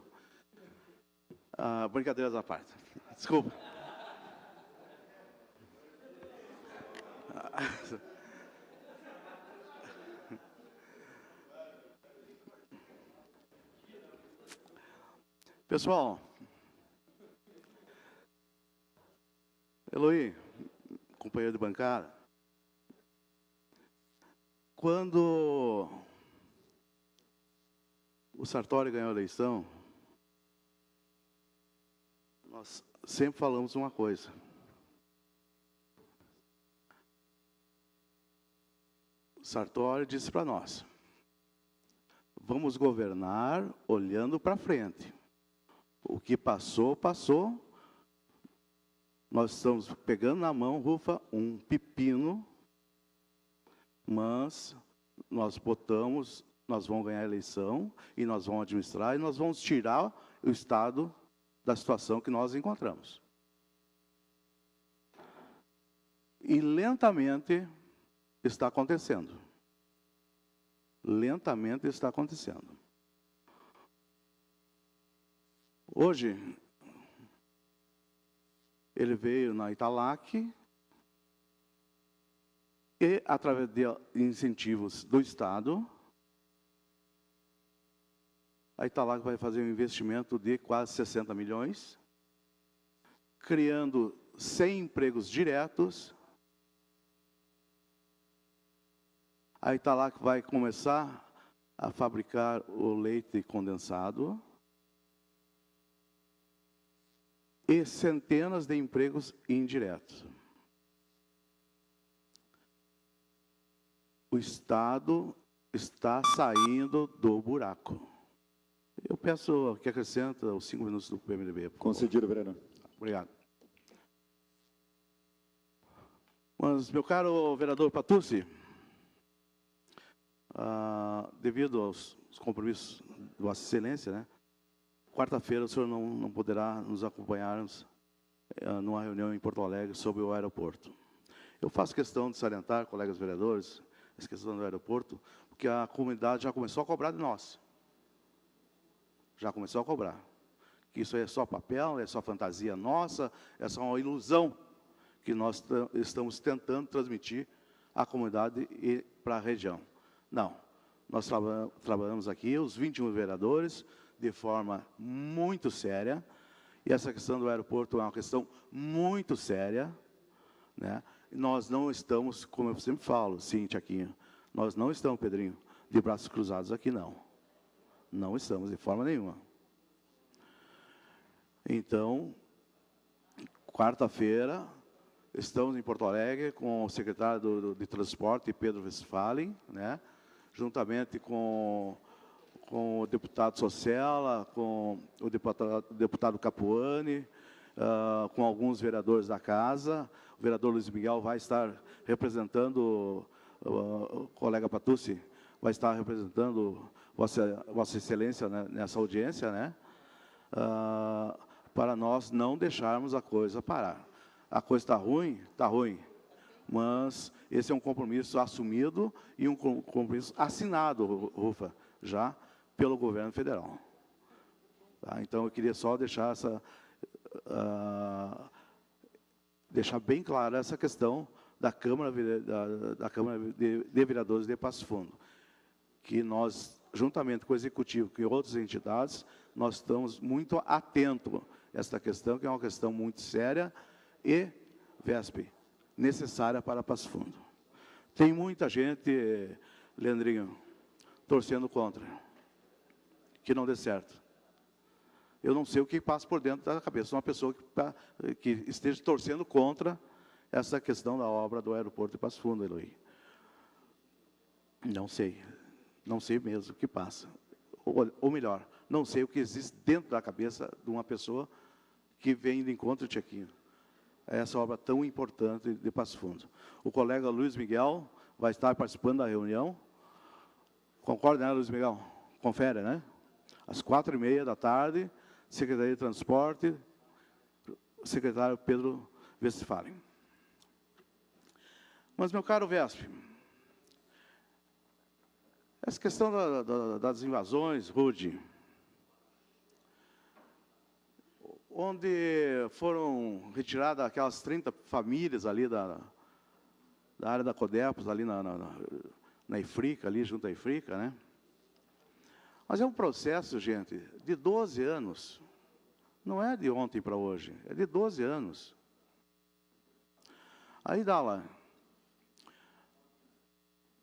Brincadeiras à parte. Desculpa. Pessoal, Eloy, companheiro de bancada, quando o Sartori ganhou a eleição, nós sempre falamos uma coisa. O Sartori disse para nós: vamos governar olhando para frente. O que passou, passou. Nós estamos pegando na mão, Rufa, um pepino, mas nós botamos, nós vamos ganhar a eleição, e nós vamos administrar, e nós vamos tirar o Estado da situação que nós encontramos. E lentamente está acontecendo. Lentamente está acontecendo. Hoje, ele veio na Italac e, através de incentivos do Estado, a Italac vai fazer um investimento de quase 60 milhões, criando 100 empregos diretos. A Italac vai começar a fabricar o leite condensado e centenas de empregos indiretos. O Estado está saindo do buraco. Eu peço que acrescenta os 5 minutos do PMDB. Concedido, vereador. Obrigado. Mas, meu caro vereador Patucci, devido aos compromissos de Vossa Excelência, né, quarta-feira o senhor não poderá nos acompanhar numa reunião em Porto Alegre sobre o aeroporto. Eu faço questão de salientar, colegas vereadores, essa questão do aeroporto, porque a comunidade já começou a cobrar de nós. Já começou a cobrar. Que isso é só papel, é só fantasia nossa, é só uma ilusão que nós estamos tentando transmitir à comunidade e para a região. Não. Nós trabalhamos aqui, os 21 vereadores, de forma muito séria, e essa questão do aeroporto é uma questão muito séria, né? Nós não estamos, como eu sempre falo, sim, Tiaquinho, nós não estamos, Pedrinho, de braços cruzados aqui, não. Não estamos, de forma nenhuma. Então, quarta-feira, estamos em Porto Alegre com o secretário de Transporte, Pedro Westphalen, né? Juntamente com o deputado Socella, com o deputado Capuani, com alguns vereadores da casa. O vereador Luiz Miguel vai estar representando, o colega Patucci vai estar representando Vossa Excelência, né, nessa audiência, né? Para nós não deixarmos a coisa parar. A coisa está ruim, mas esse é um compromisso assumido e um compromisso assinado, Rufa, já pelo governo federal. Tá? Então, eu queria só deixar deixar bem clara essa questão da Câmara de Vereadores de Passo Fundo, que nós, juntamente com o Executivo e outras entidades, nós estamos muito atentos a esta questão, que é uma questão muito séria e, VESP, necessária para Passo Fundo. Tem muita gente, Leandrinho, torcendo contra, que não dê certo. Eu não sei o que passa por dentro da cabeça de uma pessoa que esteja torcendo contra essa questão da obra do aeroporto de Passo Fundo, Eloy. Não sei mesmo o que passa. Ou melhor, não sei o que existe dentro da cabeça de uma pessoa que vem de encontro, Tiaquinho, a essa obra tão importante de Passo Fundo. O colega Luiz Miguel vai estar participando da reunião. Concorda, né, Luiz Miguel? Confere, né? Às 4h30 da tarde, Secretaria de Transporte, secretário Pedro Westphalen. Mas, meu caro Vesp, essa questão das invasões, Rude, onde foram retiradas aquelas 30 famílias ali da área da Codepos, ali na Ifrica, ali junto à Ifrica, né? Mas é um processo, gente, de 12 anos. Não é de ontem para hoje, é de 12 anos. Aí dá lá.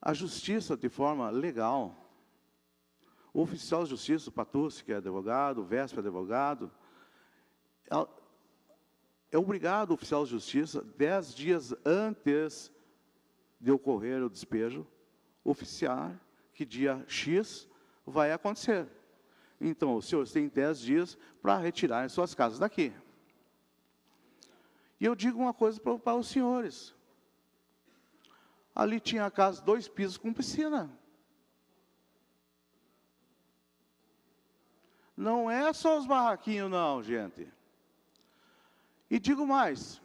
A justiça, de forma legal, o oficial de justiça, o Patucci, que é advogado, o Vespa é advogado, é obrigado o oficial de justiça, 10 dias antes de ocorrer o despejo, oficiar que dia X vai acontecer. Então, os senhores têm 10 dias para retirar suas casas daqui. E eu digo uma coisa para os senhores. Ali tinha a casa, 2 pisos com piscina. Não é só os barraquinhos, não, gente. E digo mais.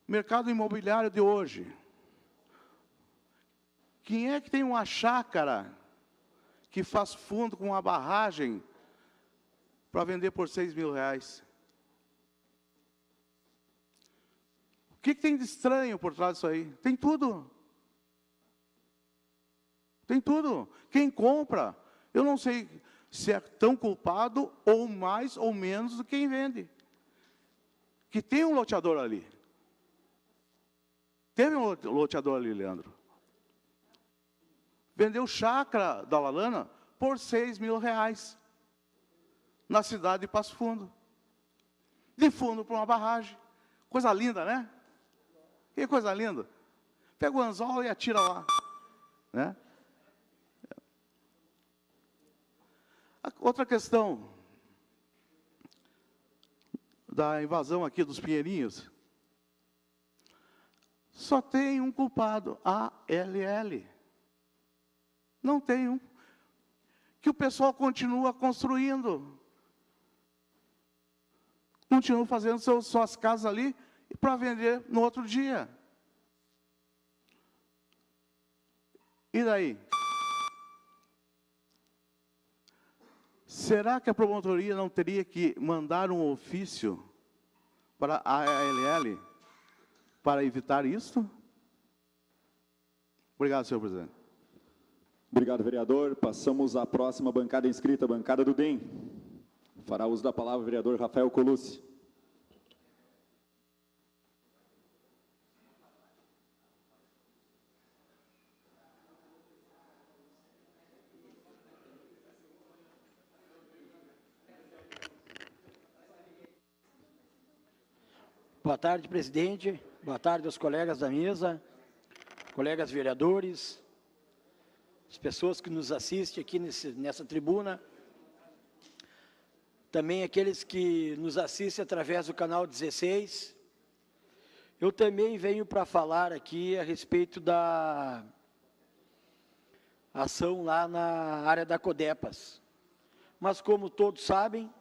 Mercado imobiliário de hoje. Quem é que tem uma chácara que faz fundo com uma barragem para vender por R$6.000? O que tem de estranho por trás disso aí? Tem tudo. Tem tudo. Quem compra, eu não sei se é tão culpado ou mais ou menos do que quem vende. Que tem um loteador ali. Teve um loteador ali, Leandro. Vendeu chácara da Lalana por R$6.000. Na cidade de Passo Fundo. De fundo para uma barragem. Coisa linda, né? Que coisa linda. Pega o anzol e atira lá. Né? Outra questão da invasão aqui dos Pinheirinhos. Só tem um culpado, a ALL. Não tem um. Que o pessoal continua construindo. Continua fazendo suas casas ali para vender no outro dia. E daí? Será que a promotoria não teria que mandar um ofício para a ALL para evitar isso? Obrigado, senhor presidente. Obrigado, vereador. Passamos à próxima bancada inscrita, a bancada do DEM. Fará uso da palavra o vereador Rafael Colucci. Boa tarde, presidente. Boa tarde aos colegas da mesa, colegas vereadores, as pessoas que nos assistem aqui nessa tribuna, também aqueles que nos assistem através do canal 16. Eu também venho para falar aqui a respeito da ação lá na área da Codepas. Mas, como todos sabem,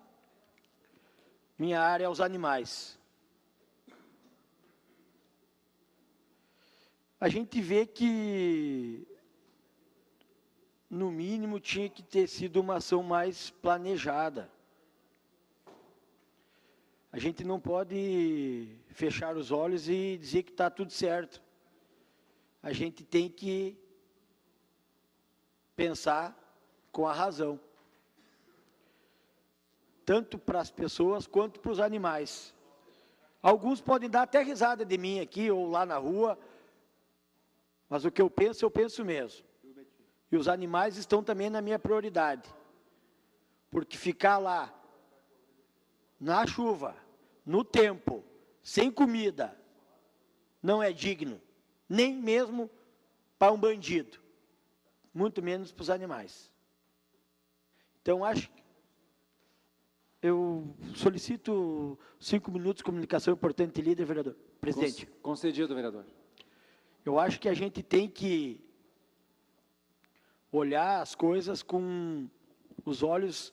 minha área é os animais. A gente vê que, no mínimo, tinha que ter sido uma ação mais planejada. A gente não pode fechar os olhos e dizer que está tudo certo. A gente tem que pensar com a razão. Tanto para as pessoas quanto para os animais. Alguns podem dar até risada de mim aqui ou lá na rua, mas o que eu penso mesmo. E os animais estão também na minha prioridade. Porque ficar lá, na chuva, no tempo, sem comida, não é digno. Nem mesmo para um bandido. Muito menos para os animais. Então, eu solicito 5 minutos de comunicação importante, líder, vereador. Presidente. Concedido, vereador. Eu acho que a gente tem que olhar as coisas com os olhos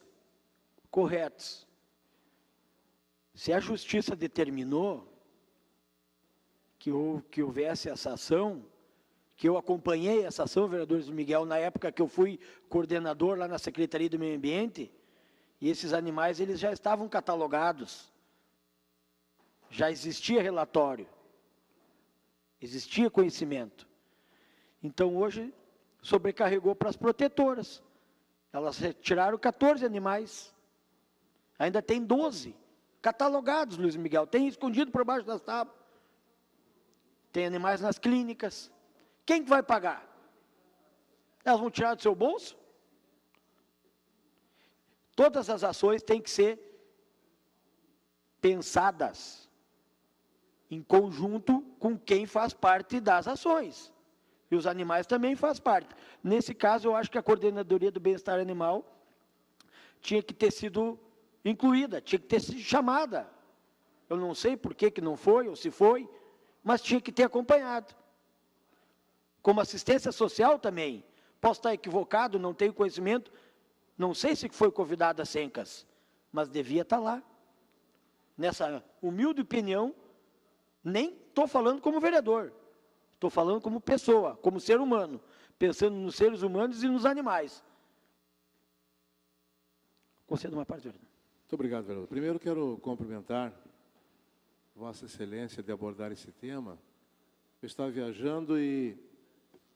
corretos. Se a justiça determinou que houvesse essa ação, que eu acompanhei essa ação, vereador Miguel, na época que eu fui coordenador lá na Secretaria do Meio Ambiente, e esses animais eles já estavam catalogados, já existia relatório. Existia conhecimento. Então, hoje, sobrecarregou para as protetoras. Elas retiraram 14 animais. Ainda tem 12 catalogados, Luiz Miguel. Tem escondido por baixo das tábuas. Tem animais nas clínicas. Quem que vai pagar? Elas vão tirar do seu bolso? Todas as ações têm que ser pensadas em conjunto com quem faz parte das ações. E os animais também fazem parte. Nesse caso, eu acho que a Coordenadoria do Bem-Estar Animal tinha que ter sido incluída, tinha que ter sido chamada. Eu não sei por que não foi, ou se foi, mas tinha que ter acompanhado. Como assistência social também. Posso estar equivocado, não tenho conhecimento, não sei se foi convidada a Sencas, mas devia estar lá. Nessa humilde opinião, nem estou falando como vereador, estou falando como pessoa, como ser humano, pensando nos seres humanos e nos animais. Concedo uma parte, vereador. Muito obrigado, vereador. Primeiro, quero cumprimentar Vossa Excelência de abordar esse tema. Eu estava viajando e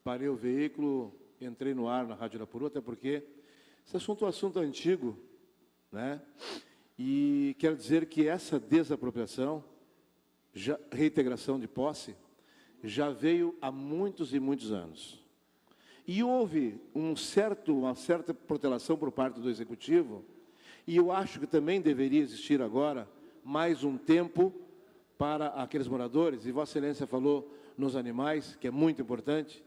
parei o veículo, entrei no ar na Rádio Arapuru, até porque esse assunto é um assunto antigo, né? E quero dizer que essa desapropriação, reintegração de posse, já veio há muitos e muitos anos. E houve uma certa protelação por parte do Executivo, e eu acho que também deveria existir agora mais um tempo para aqueles moradores, e Vossa Excelência falou nos animais, que é muito importante,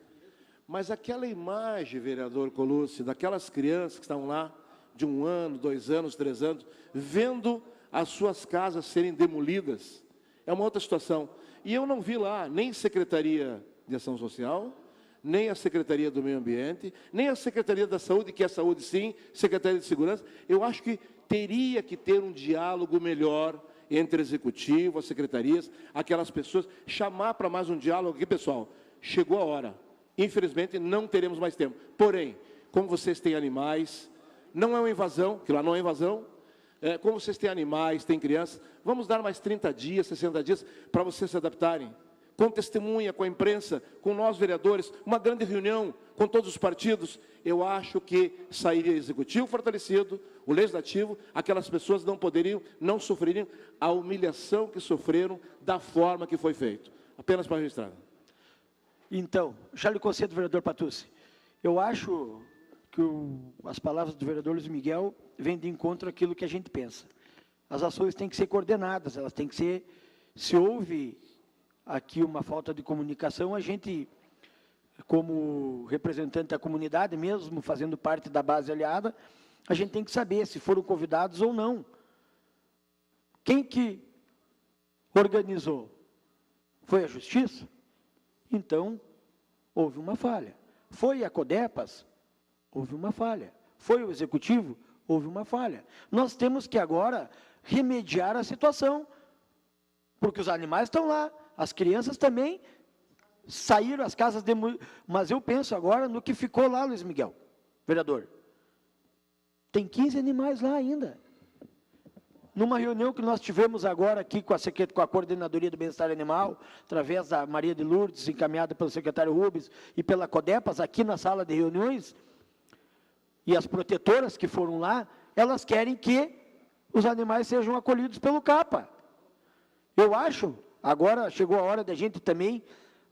mas aquela imagem, vereador Colucci, daquelas crianças que estavam lá, de 1 ano, 2 anos, 3 anos, vendo as suas casas serem demolidas, é uma outra situação. E eu não vi lá nem Secretaria de Ação Social, nem a Secretaria do Meio Ambiente, nem a Secretaria da Saúde, que é saúde sim, Secretaria de Segurança. Eu acho que teria que ter um diálogo melhor entre executivo, as secretarias, aquelas pessoas, chamar para mais um diálogo aqui, pessoal. Chegou a hora. Infelizmente, não teremos mais tempo. Porém, como vocês têm animais, não é uma invasão, que lá não é invasão, como vocês têm animais, têm crianças, vamos dar mais 30 dias, 60 dias, para vocês se adaptarem. Com testemunha, com a imprensa, com nós vereadores, uma grande reunião com todos os partidos, eu acho que sairia o executivo fortalecido, o legislativo, aquelas pessoas não sofreriam a humilhação que sofreram da forma que foi feito. Apenas para registrar. Então, já lhe concedo, vereador Patucci. Eu acho que as palavras do vereador Luiz Miguel vêm de encontro àquilo que a gente pensa. As ações têm que ser coordenadas, elas têm que ser... Se houve aqui uma falta de comunicação, a gente, como representante da comunidade, mesmo fazendo parte da base aliada, a gente tem que saber se foram convidados ou não. Quem que organizou? Foi a Justiça? Então, houve uma falha. Foi a Codepas? Houve uma falha. Foi o Executivo? Houve uma falha. Nós temos que agora remediar a situação, porque os animais estão lá, as crianças também saíram, as casas... Mas eu penso agora no que ficou lá, Luiz Miguel, vereador. Tem 15 animais lá ainda. Numa reunião que nós tivemos agora aqui com a Coordenadoria do Bem-Estar Animal, através da Maria de Lourdes, encaminhada pelo secretário Rubens, e pela Codepas, aqui na sala de reuniões, e as protetoras que foram lá, elas querem que os animais sejam acolhidos pelo CAPA. Eu acho, agora chegou a hora da gente também,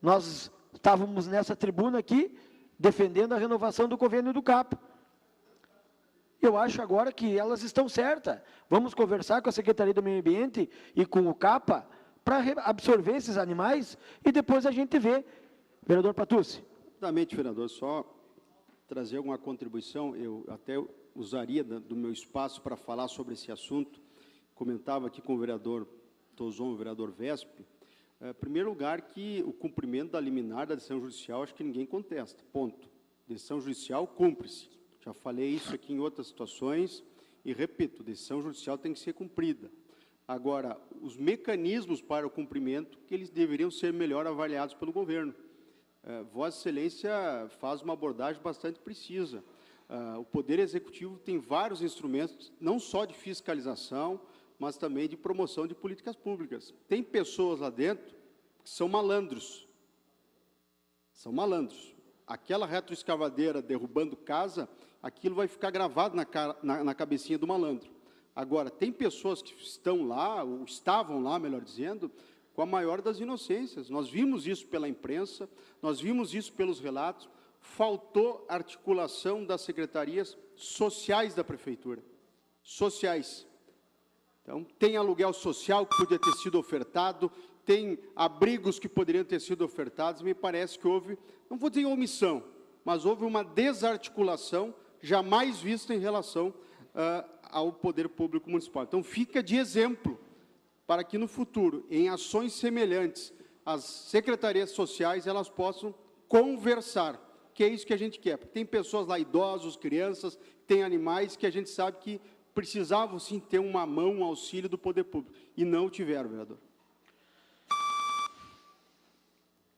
nós estávamos nessa tribuna aqui, defendendo a renovação do convênio do CAPA. Eu acho agora que elas estão certas. Vamos conversar com a Secretaria do Meio Ambiente e com o CAPA para absorver esses animais e depois a gente vê. Vereador Patucci. Rapidamente, vereador, só trazer alguma contribuição. Eu até usaria do meu espaço para falar sobre esse assunto. Comentava aqui com o vereador Tozon, o vereador Vesp. Em primeiro lugar, que o cumprimento da liminar da decisão judicial, acho que ninguém contesta. Ponto. Decisão judicial cumpre-se. Já falei isso aqui em outras situações e, repito, decisão judicial tem que ser cumprida. Agora, os mecanismos para o cumprimento, que eles deveriam ser melhor avaliados pelo governo. Vossa Excelência faz uma abordagem bastante precisa. O Poder Executivo tem vários instrumentos, não só de fiscalização, mas também de promoção de políticas públicas. Tem pessoas lá dentro que são malandros. São malandros. Aquela retroescavadeira derrubando casa, aquilo vai ficar gravado na cabecinha do malandro. Agora, tem pessoas que estão lá, ou estavam lá, melhor dizendo, com a maior das inocências. Nós vimos isso pela imprensa, nós vimos isso pelos relatos. Faltou articulação das secretarias sociais da prefeitura. Sociais. Então, tem aluguel social que podia ter sido ofertado, tem abrigos que poderiam ter sido ofertados. Me parece que houve, não vou dizer omissão, mas houve uma desarticulação jamais vista em relação ao poder público municipal. Então, fica de exemplo para que, no futuro, em ações semelhantes, as secretarias sociais elas possam conversar, que é isso que a gente quer. Porque tem pessoas lá, idosos, crianças, tem animais que a gente sabe que precisavam, sim, ter uma mão, um auxílio do poder público, e não tiveram, vereador.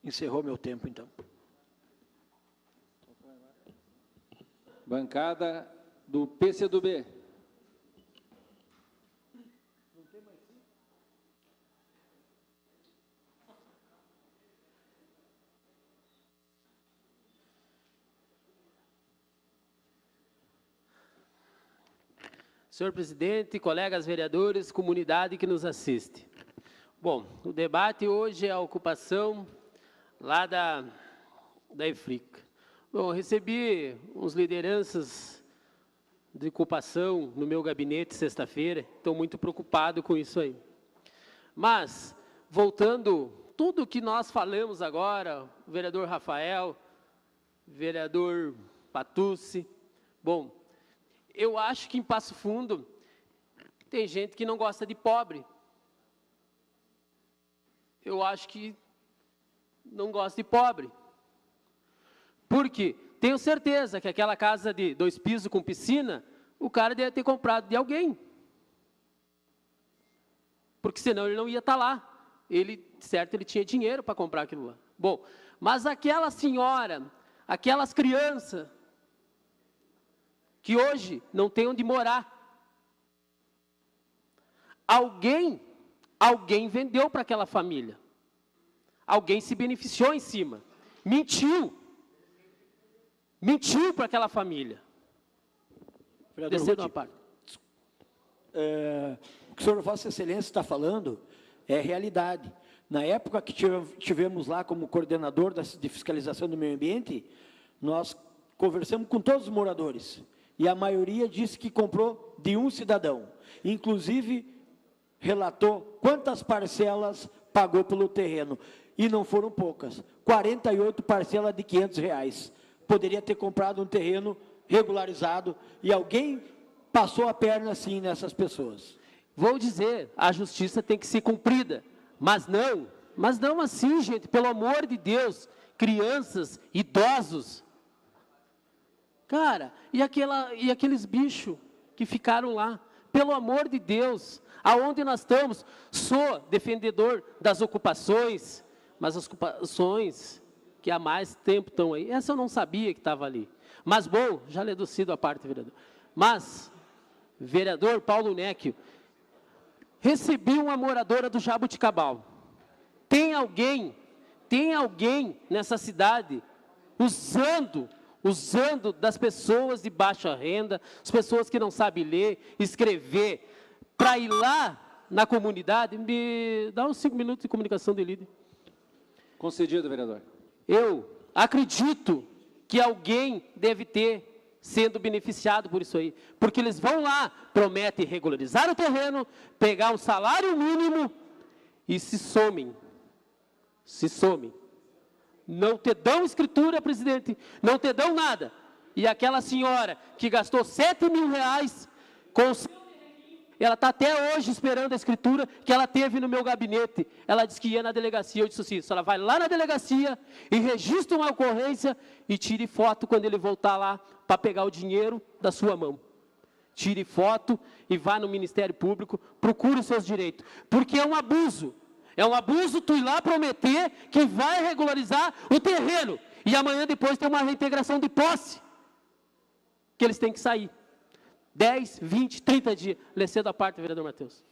Encerrou meu tempo, então. Bancada do PCdoB. Senhor presidente, colegas vereadores, comunidade que nos assiste. Bom, o debate hoje é a ocupação lá da EFRIC. Bom, recebi uns lideranças de ocupação no meu gabinete sexta-feira, estou muito preocupado com isso aí. Mas, voltando, tudo que nós falamos agora, o vereador Rafael, o vereador Patucci, bom, eu acho que em Passo Fundo tem gente que não gosta de pobre. Eu acho que não gosta de pobre. Porque tenho certeza que aquela casa de 2 pisos com piscina, o cara deve ter comprado de alguém. Porque senão ele não ia estar lá. Ele, certo, ele tinha dinheiro para comprar aquilo lá. Bom, mas aquela senhora, aquelas crianças, que hoje não tem onde morar. Alguém vendeu para aquela família. Alguém se beneficiou em cima. Mentiu para aquela família. Vereador Descendo Ruth, a parte. O que o senhor Vossa Excelência está falando é realidade. Na época que tivemos lá como coordenador de fiscalização do meio ambiente, nós conversamos com todos os moradores. E a maioria disse que comprou de um cidadão. Inclusive, relatou quantas parcelas pagou pelo terreno. E não foram poucas. 48 parcelas de R$500. Poderia ter comprado um terreno regularizado e alguém passou a perna assim nessas pessoas. Vou dizer, a justiça tem que ser cumprida. Mas não assim, gente, pelo amor de Deus. Crianças, idosos. Cara, e aqueles bichos que ficaram lá? Pelo amor de Deus, aonde nós estamos? Sou defendedor das ocupações, mas as ocupações que há mais tempo estão aí, essa eu não sabia que estava ali. Mas, bom, já reduzido a parte, vereador. Mas, vereador Paulo Necchio, recebi uma moradora do Jabuticabal. Tem alguém nessa cidade usando das pessoas de baixa renda, as pessoas que não sabem ler, escrever, para ir lá na comunidade, me dá uns 5 minutos de comunicação de líder. Concedido, vereador. Eu acredito que alguém deve ter sendo beneficiado por isso aí, porque eles vão lá, prometem regularizar o terreno, pegar um salário mínimo e se somem. Não te dão escritura, presidente, não te dão nada. E aquela senhora que gastou R$7.000 com o seu terreninho, ela está até hoje esperando a escritura que ela teve no meu gabinete. Ela disse que ia na delegacia, eu disse assim, ela vai lá na delegacia e registra uma ocorrência e tire foto quando ele voltar lá para pegar o dinheiro da sua mão. Tire foto e vá no Ministério Público, procure os seus direitos, porque é um abuso. É um abuso tu ir lá prometer que vai regularizar o terreno. E amanhã depois tem uma reintegração de posse. Que eles têm que sair. 10, 20, 30 dias. Lê cedo a parte, vereador Matheus.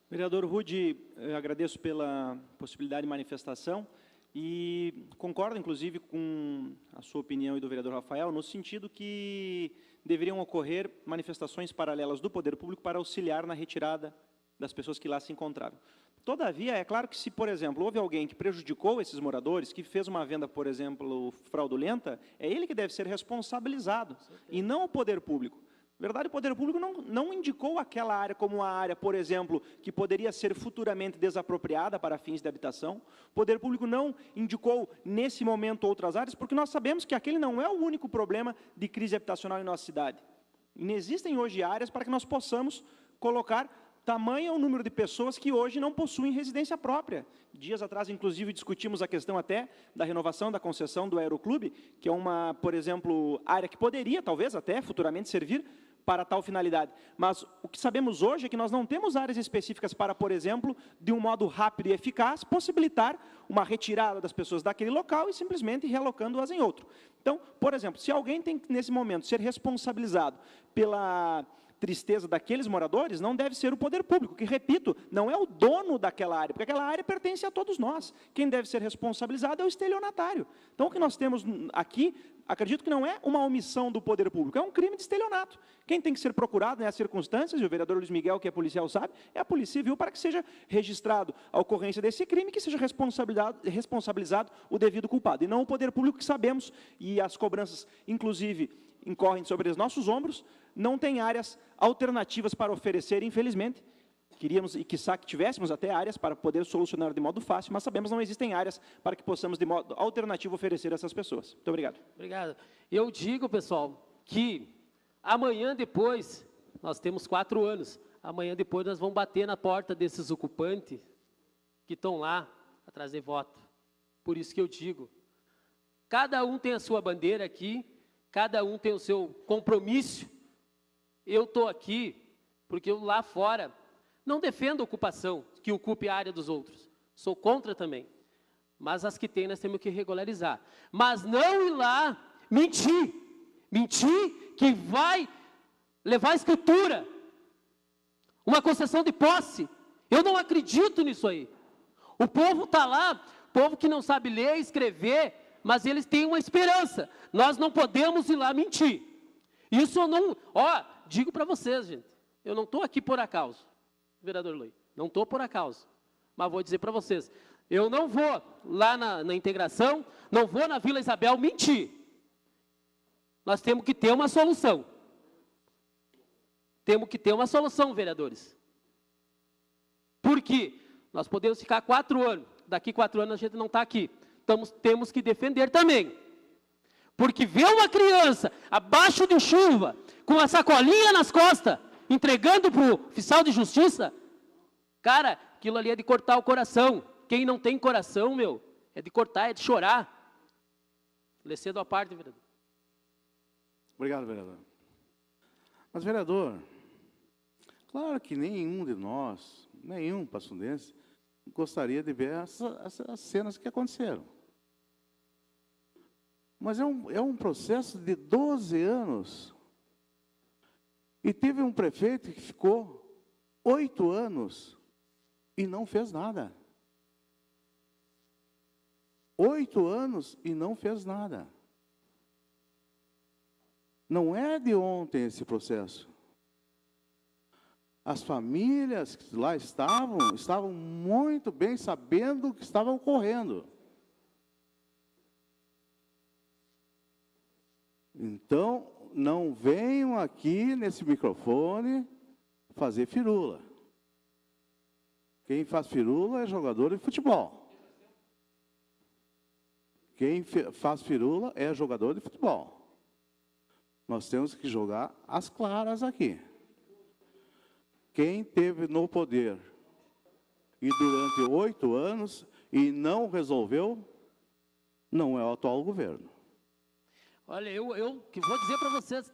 Vereador Rude, agradeço pela possibilidade de manifestação. E concordo, inclusive, com a sua opinião e do vereador Rafael, no sentido que deveriam ocorrer manifestações paralelas do poder público para auxiliar na retirada das pessoas que lá se encontravam. Todavia, é claro que se, por exemplo, houve alguém que prejudicou esses moradores, que fez uma venda, por exemplo, fraudulenta, é ele que deve ser responsabilizado, e não o poder público. Na verdade, o poder público não indicou aquela área como uma área, por exemplo, que poderia ser futuramente desapropriada para fins de habitação. O poder público não indicou, nesse momento, outras áreas, porque nós sabemos que aquele não é o único problema de crise habitacional em nossa cidade. E existem hoje áreas para que nós possamos colocar tamanho o número de pessoas que hoje não possuem residência própria. Dias atrás, inclusive, discutimos a questão até da renovação da concessão do Aeroclube, que é uma, por exemplo, área que poderia, talvez, até futuramente servir para tal finalidade. Mas o que sabemos hoje é que nós não temos áreas específicas para, por exemplo, de um modo rápido e eficaz, possibilitar uma retirada das pessoas daquele local e simplesmente realocando-as em outro. Então, por exemplo, se alguém tem que, nesse momento, ser responsabilizado pela tristeza daqueles moradores, não deve ser o poder público, que, repito, não é o dono daquela área, porque aquela área pertence a todos nós. Quem deve ser responsabilizado é o estelionatário. Então, o que nós temos aqui, acredito que não é uma omissão do poder público, é um crime de estelionato. Quem tem que ser procurado nessas circunstâncias, e o vereador Luiz Miguel, que é policial, sabe, é a Polícia Civil, para que seja registrado a ocorrência desse crime e que seja responsabilizado o devido culpado, e não o poder público, que sabemos, e as cobranças, inclusive, incorrem sobre os nossos ombros, não tem áreas alternativas para oferecer, infelizmente. Queríamos, e quiçá que tivéssemos até áreas para poder solucionar de modo fácil, mas sabemos que não existem áreas para que possamos, de modo alternativo, oferecer a essas pessoas. Muito obrigado. Obrigado. Eu digo, pessoal, que amanhã depois, nós temos 4 anos, amanhã depois nós vamos bater na porta desses ocupantes que estão lá a trazer voto. Por isso que eu digo, cada um tem a sua bandeira aqui, cada um tem o seu compromisso. Eu estou aqui porque eu lá fora não defendo a ocupação, que ocupe a área dos outros. Sou contra também. Mas as que tem nós temos que regularizar. Mas não ir lá mentir. Mentir que vai levar a escritura. Uma concessão de posse. Eu não acredito nisso aí. O povo está lá, povo que não sabe ler e escrever, mas eles têm uma esperança. Nós não podemos ir lá mentir. Isso eu não... digo para vocês, gente, eu não estou aqui por acaso, vereador Luiz, não estou por acaso, mas vou dizer para vocês, eu não vou lá na integração, não vou na Vila Isabel mentir. Nós temos que ter uma solução. Temos que ter uma solução, vereadores. Por quê? Nós podemos ficar 4 anos, daqui 4 anos a gente não está aqui. Temos que defender também. Porque ver uma criança abaixo de chuva, com a sacolinha nas costas, entregando para o oficial de justiça, cara, aquilo ali é de cortar o coração. Quem não tem coração, é de cortar, é de chorar. Cedo à parte, vereador. Obrigado, vereador. Mas, vereador, claro que nenhum de nós, nenhum passundense, gostaria de ver essas cenas que aconteceram. Mas é um processo de 12 anos. E teve um prefeito que ficou 8 anos e não fez nada. 8 anos e não fez nada. Não é de ontem esse processo. As famílias que lá estavam muito bem sabendo o que estava ocorrendo. Então, não venham aqui nesse microfone fazer firula. Quem faz firula é jogador de futebol. Quem faz firula é jogador de futebol. Nós temos que jogar as claras aqui. Quem teve no poder e durante 8 anos e não resolveu, não é o atual governo. Olha, eu que vou dizer para vocês.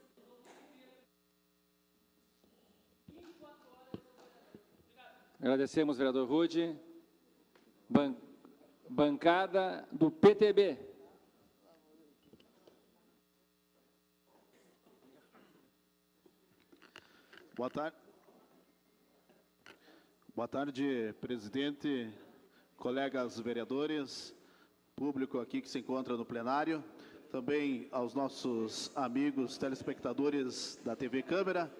Agradecemos, vereador Rude. Bancada do PTB. Boa tarde. Boa tarde, presidente, colegas vereadores. público aqui que se encontra no plenário, também aos nossos amigos telespectadores da TV Câmara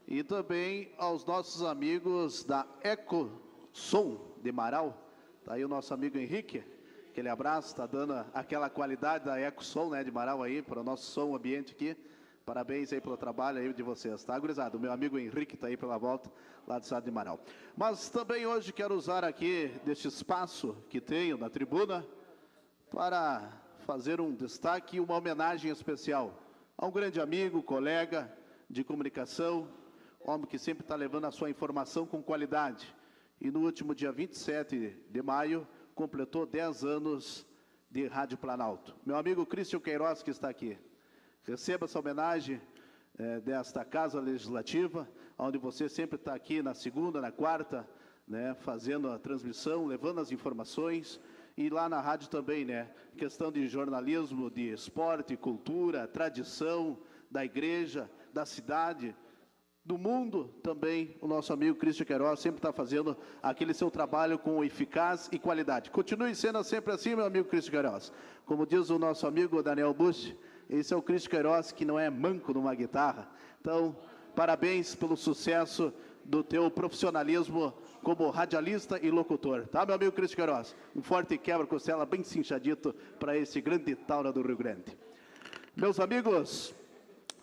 e também aos nossos amigos da EcoSom de Marau. Está aí o nosso amigo Henrique, aquele abraço, está dando aquela qualidade da EcoSom, né, de Marau aí, para o nosso som ambiente aqui. Parabéns aí pelo trabalho aí de vocês, tá, gurizada? O meu amigo Henrique está aí pela volta, lá do estado de Marau. Mas também hoje quero usar aqui deste espaço que tenho na tribuna para fazer um destaque e uma homenagem especial a um grande amigo, colega de comunicação, homem que sempre está levando a sua informação com qualidade. E no último dia 27 de maio, completou 10 anos de Rádio Planalto. Meu amigo Cristian Queiroz, que está aqui. Receba essa homenagem desta Casa Legislativa, onde você sempre está aqui na segunda, na quarta, né, fazendo a transmissão, levando as informações, e lá na rádio também, né, questão de jornalismo, de esporte, cultura, tradição, da igreja, da cidade, do mundo também, o nosso amigo Cristian Queiroz sempre está fazendo aquele seu trabalho com eficácia e qualidade. Continue sendo sempre assim, meu amigo Cristian Queiroz. Como diz o nosso amigo Daniel Bush, esse é o Cristian Queiroz que não é manco numa guitarra. Então, parabéns pelo sucesso do teu profissionalismo como radialista e locutor. Tá, meu amigo Cristian Queiroz? Um forte quebra-costela bem cinchadito para esse grande taura do Rio Grande. Meus amigos,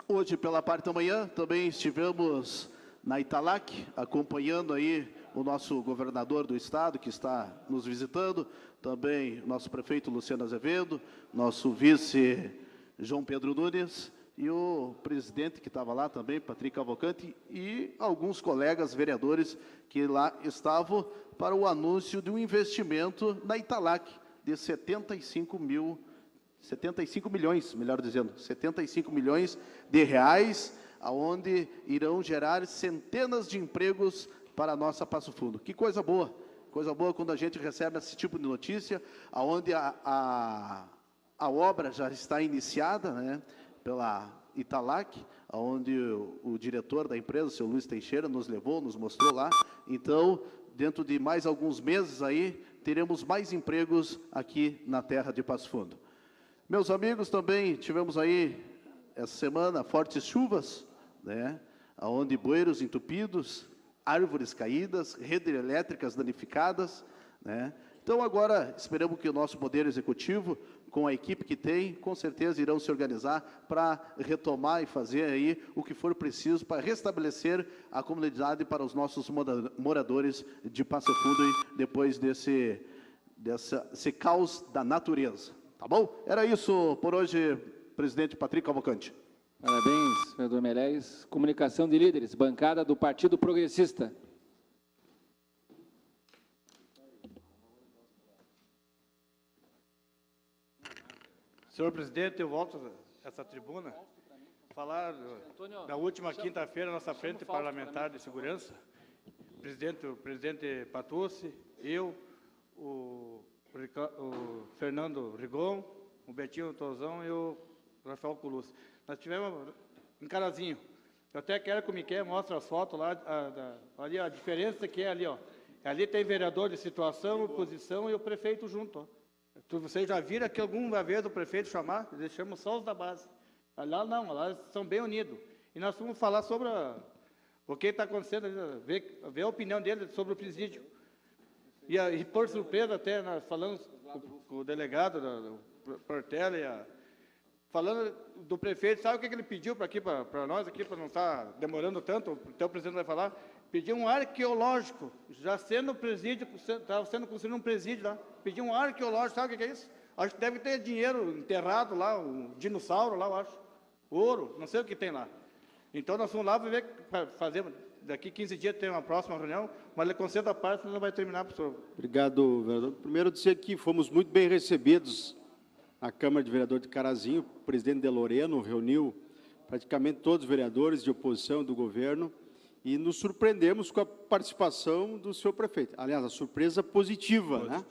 hoje pela parte da manhã também estivemos na Italac, acompanhando aí o nosso governador do estado que está nos visitando, também nosso prefeito Luciano Azevedo, nosso vice João Pedro Nunes e o presidente que estava lá também, Patrick Cavalcante, e alguns colegas vereadores que lá estavam para o anúncio de um investimento na Italac de 75 milhões, melhor dizendo, 75 milhões de reais, aonde irão gerar centenas de empregos para a nossa Passo Fundo. Que coisa boa quando a gente recebe esse tipo de notícia, aonde a obra já está iniciada, né, pela Italac, onde o diretor da empresa, o seu Luiz Teixeira, nos levou, nos mostrou lá. Então, dentro de mais alguns meses aí, teremos mais empregos aqui na terra de Passo Fundo. Meus amigos, também tivemos aí, essa semana, fortes chuvas, né, onde bueiros entupidos, árvores caídas, redes elétricas danificadas, né. Então, agora, esperamos que o nosso Poder Executivo, com a equipe que tem, com certeza irão se organizar para retomar e fazer aí o que for preciso para restabelecer a comunidade para os nossos moradores de Passo Fundo e depois desse caos da natureza. Tá bom? Era isso por hoje, presidente Patrick Cavalcante. Parabéns, vereador Meirelles. Comunicação de líderes, bancada do Partido Progressista. Senhor presidente, eu volto a essa tribuna falar da última quinta-feira, nossa frente parlamentar de segurança. O presidente Patucci, eu, o Fernando Rigon, o Betinho Tozão e o Rafael Colucci. Nós tivemos em Carazinho. Eu até quero que o Miquel mostre as fotos lá, ali a diferença que é ali, ó. Ali tem vereador de situação, oposição e o prefeito junto, ó. Vocês já viram aqui alguma vez o prefeito chamar? Eles chamam só os da base. Lá não, lá eles são bem unidos. E nós vamos falar sobre o que está acontecendo, ver a opinião dele sobre o presídio. E por surpresa, até nós falamos com o delegado, do Portela, falando do prefeito, sabe o que ele pediu para nós aqui, para não estar demorando tanto, até o presidente vai falar? Pediu um arqueológico, já sendo presídio, estava sendo construído um presídio lá. Pediu um arqueológico, sabe o que é isso? Acho que deve ter dinheiro enterrado lá, um dinossauro lá, eu acho. Ouro, não sei o que tem lá. Então nós vamos lá para fazer, daqui 15 dias tem uma próxima reunião, mas ele concentra a parte, não vai terminar, professor. Obrigado, vereador. Primeiro dizer que fomos muito bem recebidos na Câmara de Vereadores de Carazinho. O presidente de Loreno reuniu praticamente todos os vereadores de oposição do governo e nos surpreendemos com a participação do senhor prefeito. Aliás, a surpresa positiva, né?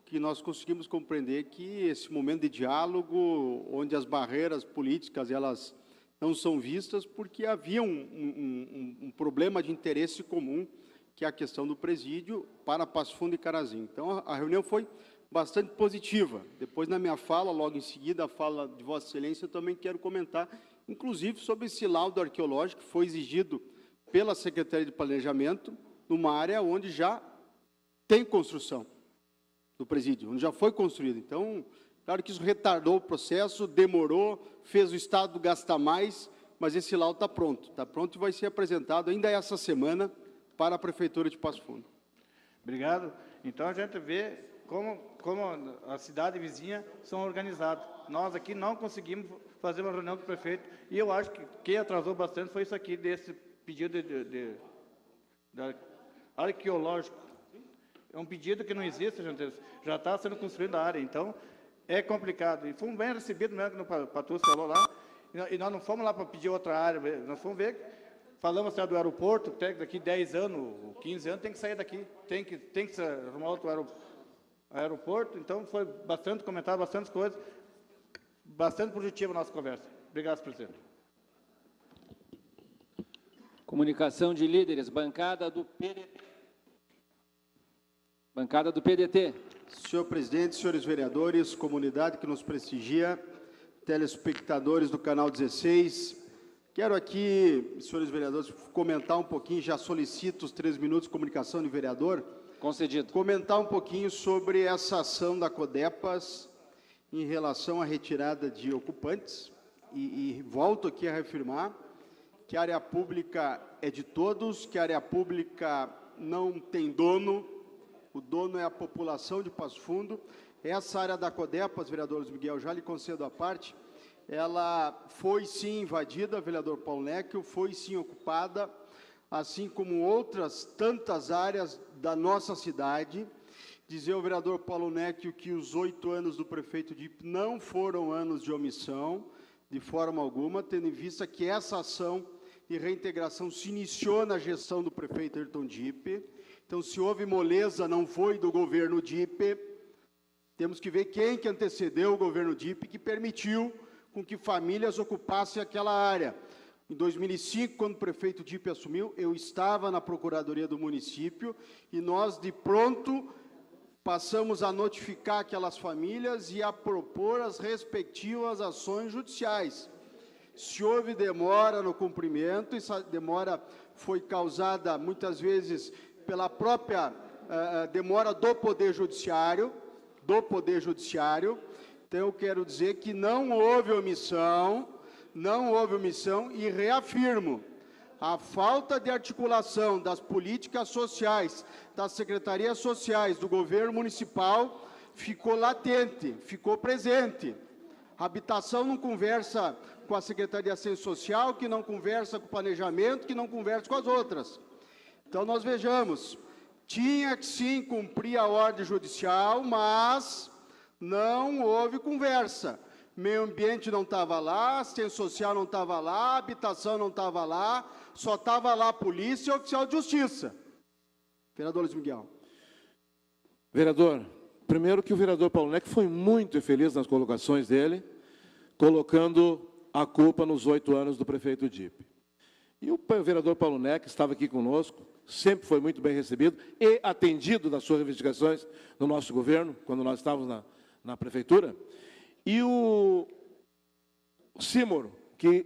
Que nós conseguimos compreender que esse momento de diálogo, onde as barreiras políticas elas não são vistas, porque havia um problema de interesse comum, que é a questão do presídio para Passo Fundo e Carazinho. Então, a reunião foi bastante positiva. Depois, na minha fala, logo em seguida, a fala de Vossa Excelência, eu também quero comentar, inclusive, sobre esse laudo arqueológico que foi exigido pela Secretaria de Planejamento, numa área onde já tem construção do presídio, onde já foi construído. Então, claro que isso retardou o processo, demorou, fez o Estado gastar mais, mas esse laudo está pronto e vai ser apresentado ainda essa semana para a Prefeitura de Passo Fundo. Obrigado. Então, a gente vê como a cidade vizinha são organizadas. Nós aqui não conseguimos fazer uma reunião com o prefeito, e eu acho que quem atrasou bastante foi isso aqui, desse pedido de arqueológico. É um pedido que não existe, gente, já está sendo construída a área, então é complicado. E fomos bem recebidos mesmo, como o Patrício falou lá, e nós não fomos lá para pedir outra área, nós fomos ver, falamos até do aeroporto, que daqui 10 anos, 15 anos, tem que sair daqui, tem que arrumar outro aeroporto, então foi bastante comentado, bastante coisas, bastante positiva a nossa conversa. Obrigado, senhor presidente. Comunicação de líderes, bancada do PDT. Bancada do PDT. Senhor presidente, senhores vereadores, comunidade que nos prestigia, telespectadores do canal 16, quero aqui, senhores vereadores, comentar um pouquinho, já solicito os 3 minutos de comunicação de vereador. Concedido. Comentar um pouquinho sobre essa ação da Codepas em relação à retirada de ocupantes, e volto aqui a reafirmar que a área pública é de todos, que a área pública não tem dono, o dono é a população de Passo Fundo. Essa área da Codepas, vereador Miguel, já lhe concedo a parte, ela foi sim invadida, vereador Paulo Necchio, foi sim ocupada, assim como outras tantas áreas da nossa cidade. Dizer ao vereador Paulo Necchio que os 8 anos do prefeito Dipp não foram anos de omissão, de forma alguma, tendo em vista que essa ação de reintegração se iniciou na gestão do prefeito Ayrton Dipp. Então, se houve moleza, não foi do governo Dipp. Temos que ver quem que antecedeu o governo Dipp, que permitiu com que famílias ocupassem aquela área. Em 2005, quando o prefeito Dipp assumiu, eu estava na Procuradoria do município e nós, de pronto, passamos a notificar aquelas famílias e a propor as respectivas ações judiciais. Se houve demora no cumprimento, essa demora foi causada, muitas vezes, pela própria demora do Poder Judiciário, Então, eu quero dizer que não houve omissão, e reafirmo, a falta de articulação das políticas sociais, das secretarias sociais, do governo municipal, ficou latente, ficou presente. A habitação não conversa com a Secretaria de Assistência Social, que não conversa com o planejamento, que não conversa com as outras. Então, nós vejamos, tinha que sim cumprir a ordem judicial, mas não houve conversa. Meio ambiente não estava lá, assistência social não estava lá, habitação não estava lá, só estava lá a polícia e o oficial de justiça. Vereador Luiz Miguel. Vereador, primeiro que o vereador Paulo Necchio foi muito feliz nas colocações dele, colocando a culpa nos 8 anos do prefeito Dipp. E o vereador Paulo Necchio estava aqui conosco, sempre foi muito bem recebido e atendido das suas reivindicações no nosso governo, quando nós estávamos na prefeitura. E o Simor, que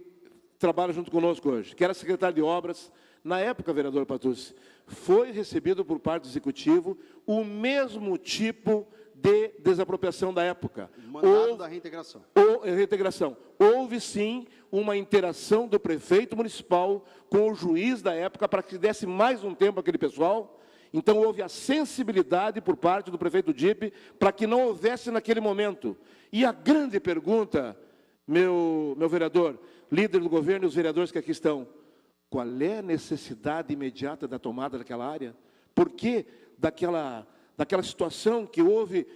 trabalha junto conosco hoje, que era secretário de obras, na época, vereador Patrício, foi recebido por parte do executivo o mesmo tipo de desapropriação da época. Mandado da reintegração. Reintegração. Houve, sim, uma interação do prefeito municipal com o juiz da época para que desse mais um tempo àquele pessoal. Então, houve a sensibilidade por parte do prefeito Dipp para que não houvesse naquele momento. E a grande pergunta, meu vereador, líder do governo e os vereadores que aqui estão, qual é a necessidade imediata da tomada daquela área? Por que daquela situação que houve?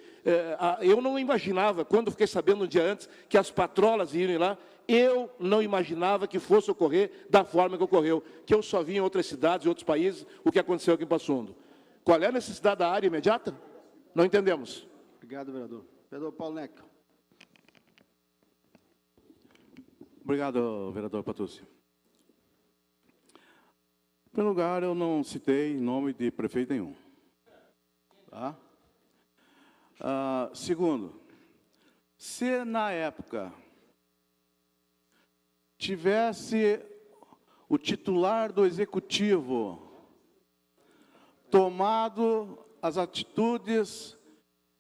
Eu não imaginava, quando fiquei sabendo um dia antes que as patrolas iam lá, eu não imaginava que fosse ocorrer da forma que ocorreu, que eu só vi em outras cidades, em outros países, o que aconteceu aqui em Passo Fundo. Qual é a necessidade da área imediata? Não entendemos. Obrigado, vereador. Vereador Paulo Necchio. Obrigado, vereador Patrício. Em primeiro lugar, eu não citei nome de prefeito nenhum. Tá? Segundo, se na época tivesse o titular do executivo tomado as atitudes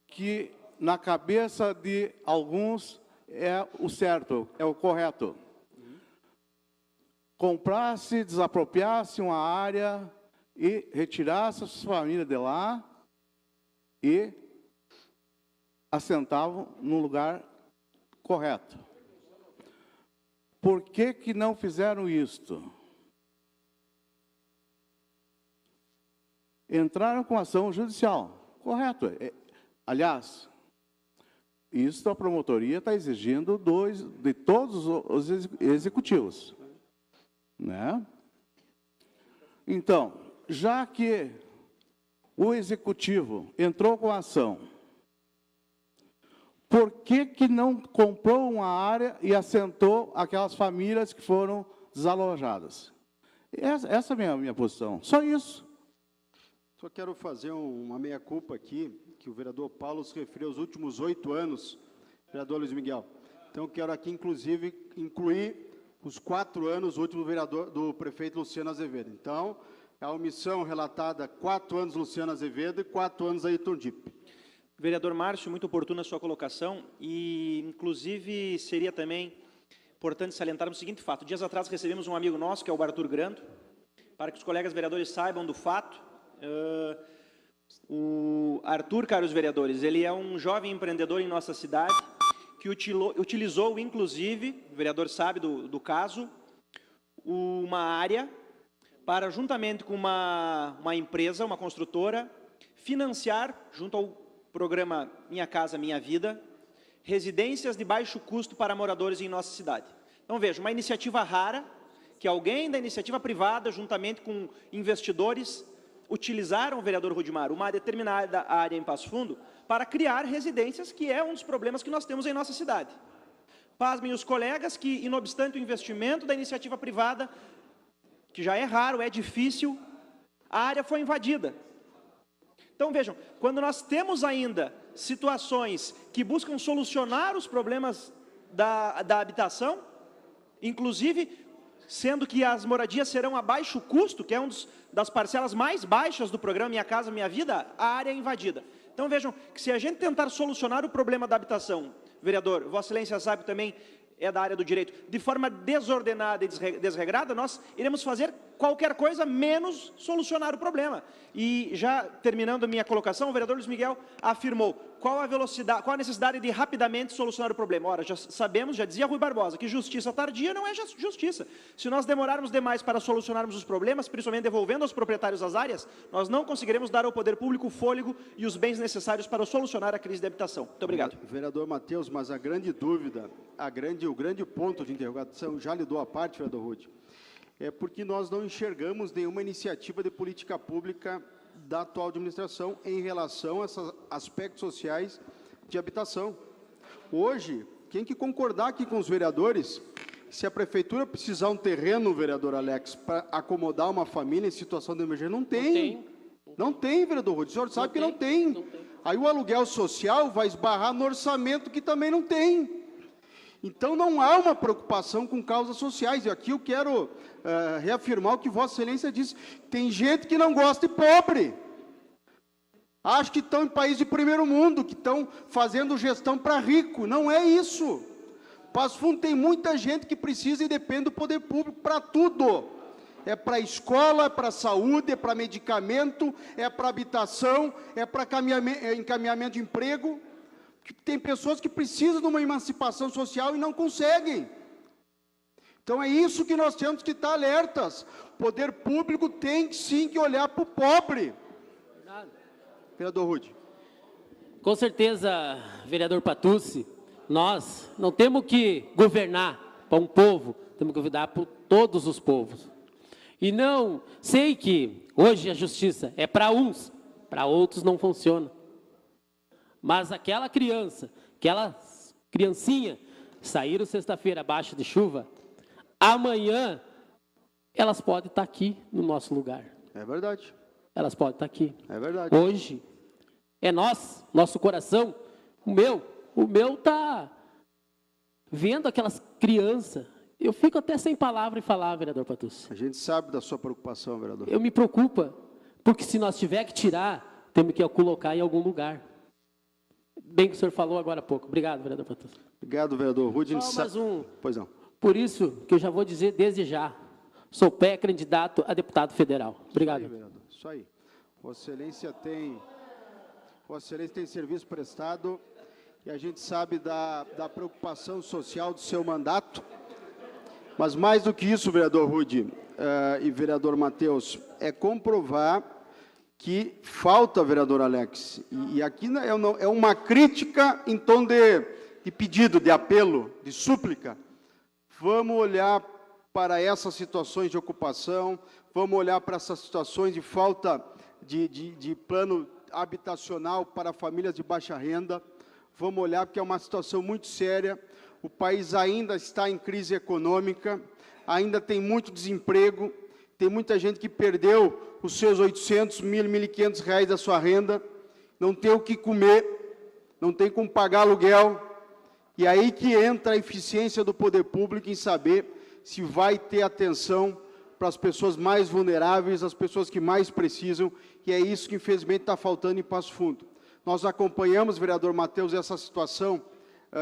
que na cabeça de alguns é o certo, é o correto. Comprasse, desapropriasse uma área e retirasse a sua família de lá e assentavam no lugar correto. Por que que não fizeram isto? Entraram com ação judicial, correto. Aliás, isso a promotoria está exigindo de todos os executivos, né? Então, já que o executivo entrou com a ação, por que que não comprou uma área e assentou aquelas famílias que foram desalojadas? Essa é a minha posição, só isso. Só quero fazer uma meia-culpa aqui, que o vereador Paulo se referiu aos últimos 8 anos, vereador Luiz Miguel. Então, quero aqui, inclusive, incluir os 4 anos últimos do prefeito Luciano Azevedo. Então, a omissão relatada 4 anos Luciano Azevedo e 4 anos Ayrton Dipp. Vereador Márcio, muito oportuna a sua colocação e, inclusive, seria também importante salientarmos o seguinte fato. Dias atrás recebemos um amigo nosso, que é o Arthur Grando, para que os colegas vereadores saibam do fato. O Arthur, caros vereadores, ele é um jovem empreendedor em nossa cidade, que utilizou, inclusive, o vereador sabe do caso, uma área para, juntamente com uma empresa, uma construtora, financiar, junto ao programa Minha Casa Minha Vida, residências de baixo custo para moradores em nossa cidade. Então, veja, uma iniciativa rara, que alguém da iniciativa privada, juntamente com investidores, utilizaram, vereador Rudimar, uma determinada área em Passo Fundo para criar residências, que é um dos problemas que nós temos em nossa cidade. Pasmem os colegas que, não obstante o investimento da iniciativa privada, que já é raro, é difícil, a área foi invadida. Então, vejam, quando nós temos ainda situações que buscam solucionar os problemas da habitação, inclusive sendo que as moradias serão a baixo custo, que é uma das parcelas mais baixas do programa Minha Casa Minha Vida, a área é invadida. Então, vejam que se a gente tentar solucionar o problema da habitação, vereador, Vossa Excelência sabe também, é da área do direito, de forma desordenada e desregrada, nós iremos fazer qualquer coisa menos solucionar o problema. E já terminando a minha colocação, o vereador Luiz Miguel afirmou qual a necessidade de rapidamente solucionar o problema. Ora, já sabemos, já dizia Rui Barbosa, que justiça tardia não é justiça. Se nós demorarmos demais para solucionarmos os problemas, principalmente devolvendo aos proprietários as áreas, nós não conseguiremos dar ao poder público o fôlego e os bens necessários para solucionar a crise de habitação. Muito obrigado. Vereador Matheus, mas a grande dúvida, o grande ponto de interrogação, já lhe dou a parte, vereador Rude, é porque nós não enxergamos nenhuma iniciativa de política pública da atual administração em relação a esses aspectos sociais de habitação. Hoje, tem que concordar aqui com os vereadores, se a prefeitura precisar um terreno, vereador Alex, para acomodar uma família em situação de emergência, não tem. Não tem, vereador Rude, o senhor sabe que não tem. Aí o aluguel social vai esbarrar no orçamento que também não tem. Então, não há uma preocupação com causas sociais. E aqui eu quero reafirmar o que Vossa Excelência disse. Tem gente que não gosta de pobre. Acho que estão em país de primeiro mundo, que estão fazendo gestão para rico. Não é isso. Passo Fundo tem muita gente que precisa e depende do poder público para tudo. É para escola, é para saúde, é para medicamento, é para habitação, é para encaminhamento de emprego. Tem pessoas que precisam de uma emancipação social e não conseguem. Então, é isso que nós temos que estar alertas. O poder público tem, sim, que olhar para o pobre. Vereador Rude. Com certeza, vereador Patucci, nós não temos que governar para um povo, temos que governar para todos os povos. E não, sei que hoje a justiça é para uns, para outros não funciona. Mas aquela criancinha, saíram sexta-feira abaixo de chuva, amanhã elas podem estar aqui no nosso lugar. É verdade. Elas podem estar aqui. É verdade. Hoje, É nós, nosso coração. O meu está vendo aquelas crianças. Eu fico até sem palavra em falar, vereador Patucci. A gente sabe da sua preocupação, vereador. Eu me preocupa, porque se nós tiver que tirar, temos que colocar em algum lugar. Bem que o senhor falou agora há pouco. Obrigado, vereador Patucci. Obrigado, vereador Rude. Só mais um. Pois não. Por isso que eu já vou dizer desde já, sou pré-candidato a deputado federal. Obrigado. Isso aí, vereador. Isso aí. Vossa Excelência tem serviço prestado e a gente sabe da preocupação social do seu mandato. Mas mais do que isso, vereador Rude e vereador Matheus, é comprovar que falta, vereador Alex, e aqui é uma crítica em tom de pedido, de apelo, de súplica. Vamos olhar para essas situações de ocupação, vamos olhar para essas situações de falta de plano habitacional para famílias de baixa renda, vamos olhar porque é uma situação muito séria, o país ainda está em crise econômica, ainda tem muito desemprego, tem muita gente que perdeu os seus 800, 1.000, 1.500 reais da sua renda, não tem o que comer, não tem como pagar aluguel, e aí que entra a eficiência do poder público em saber se vai ter atenção para as pessoas mais vulneráveis, as pessoas que mais precisam, e é isso que infelizmente está faltando em Passo Fundo. Nós acompanhamos, vereador Matheus, essa situação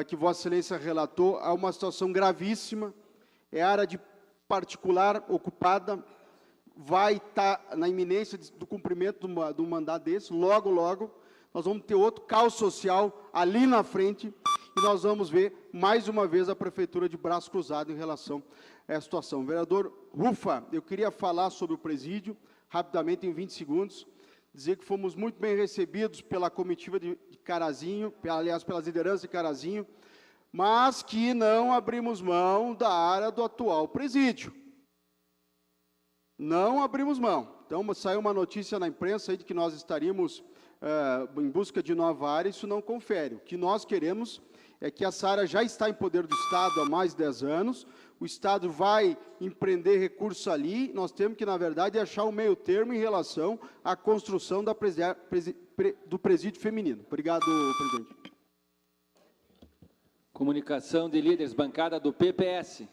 que Vossa Excelência relatou, há uma situação gravíssima, é área de particular ocupada, vai estar na iminência do cumprimento do mandato desse, logo, nós vamos ter outro caos social ali na frente, e nós vamos ver, mais uma vez, a Prefeitura de braço cruzado em relação a essa situação. Vereador Rufa, eu queria falar sobre o presídio, rapidamente, em 20 segundos, dizer que fomos muito bem recebidos pela comitiva de Carazinho, aliás, pelas lideranças de Carazinho, mas que não abrimos mão da área do atual presídio. Não abrimos mão. Então, saiu uma notícia na imprensa aí de que nós estaríamos em busca de nova área, isso não confere. O que nós queremos é que essa área já está em poder do Estado há mais de 10 anos, o Estado vai empreender recursos ali, nós temos que, na verdade, achar um meio termo em relação à construção do presídio feminino. Obrigado, presidente. Comunicação de líderes, bancada do PPS.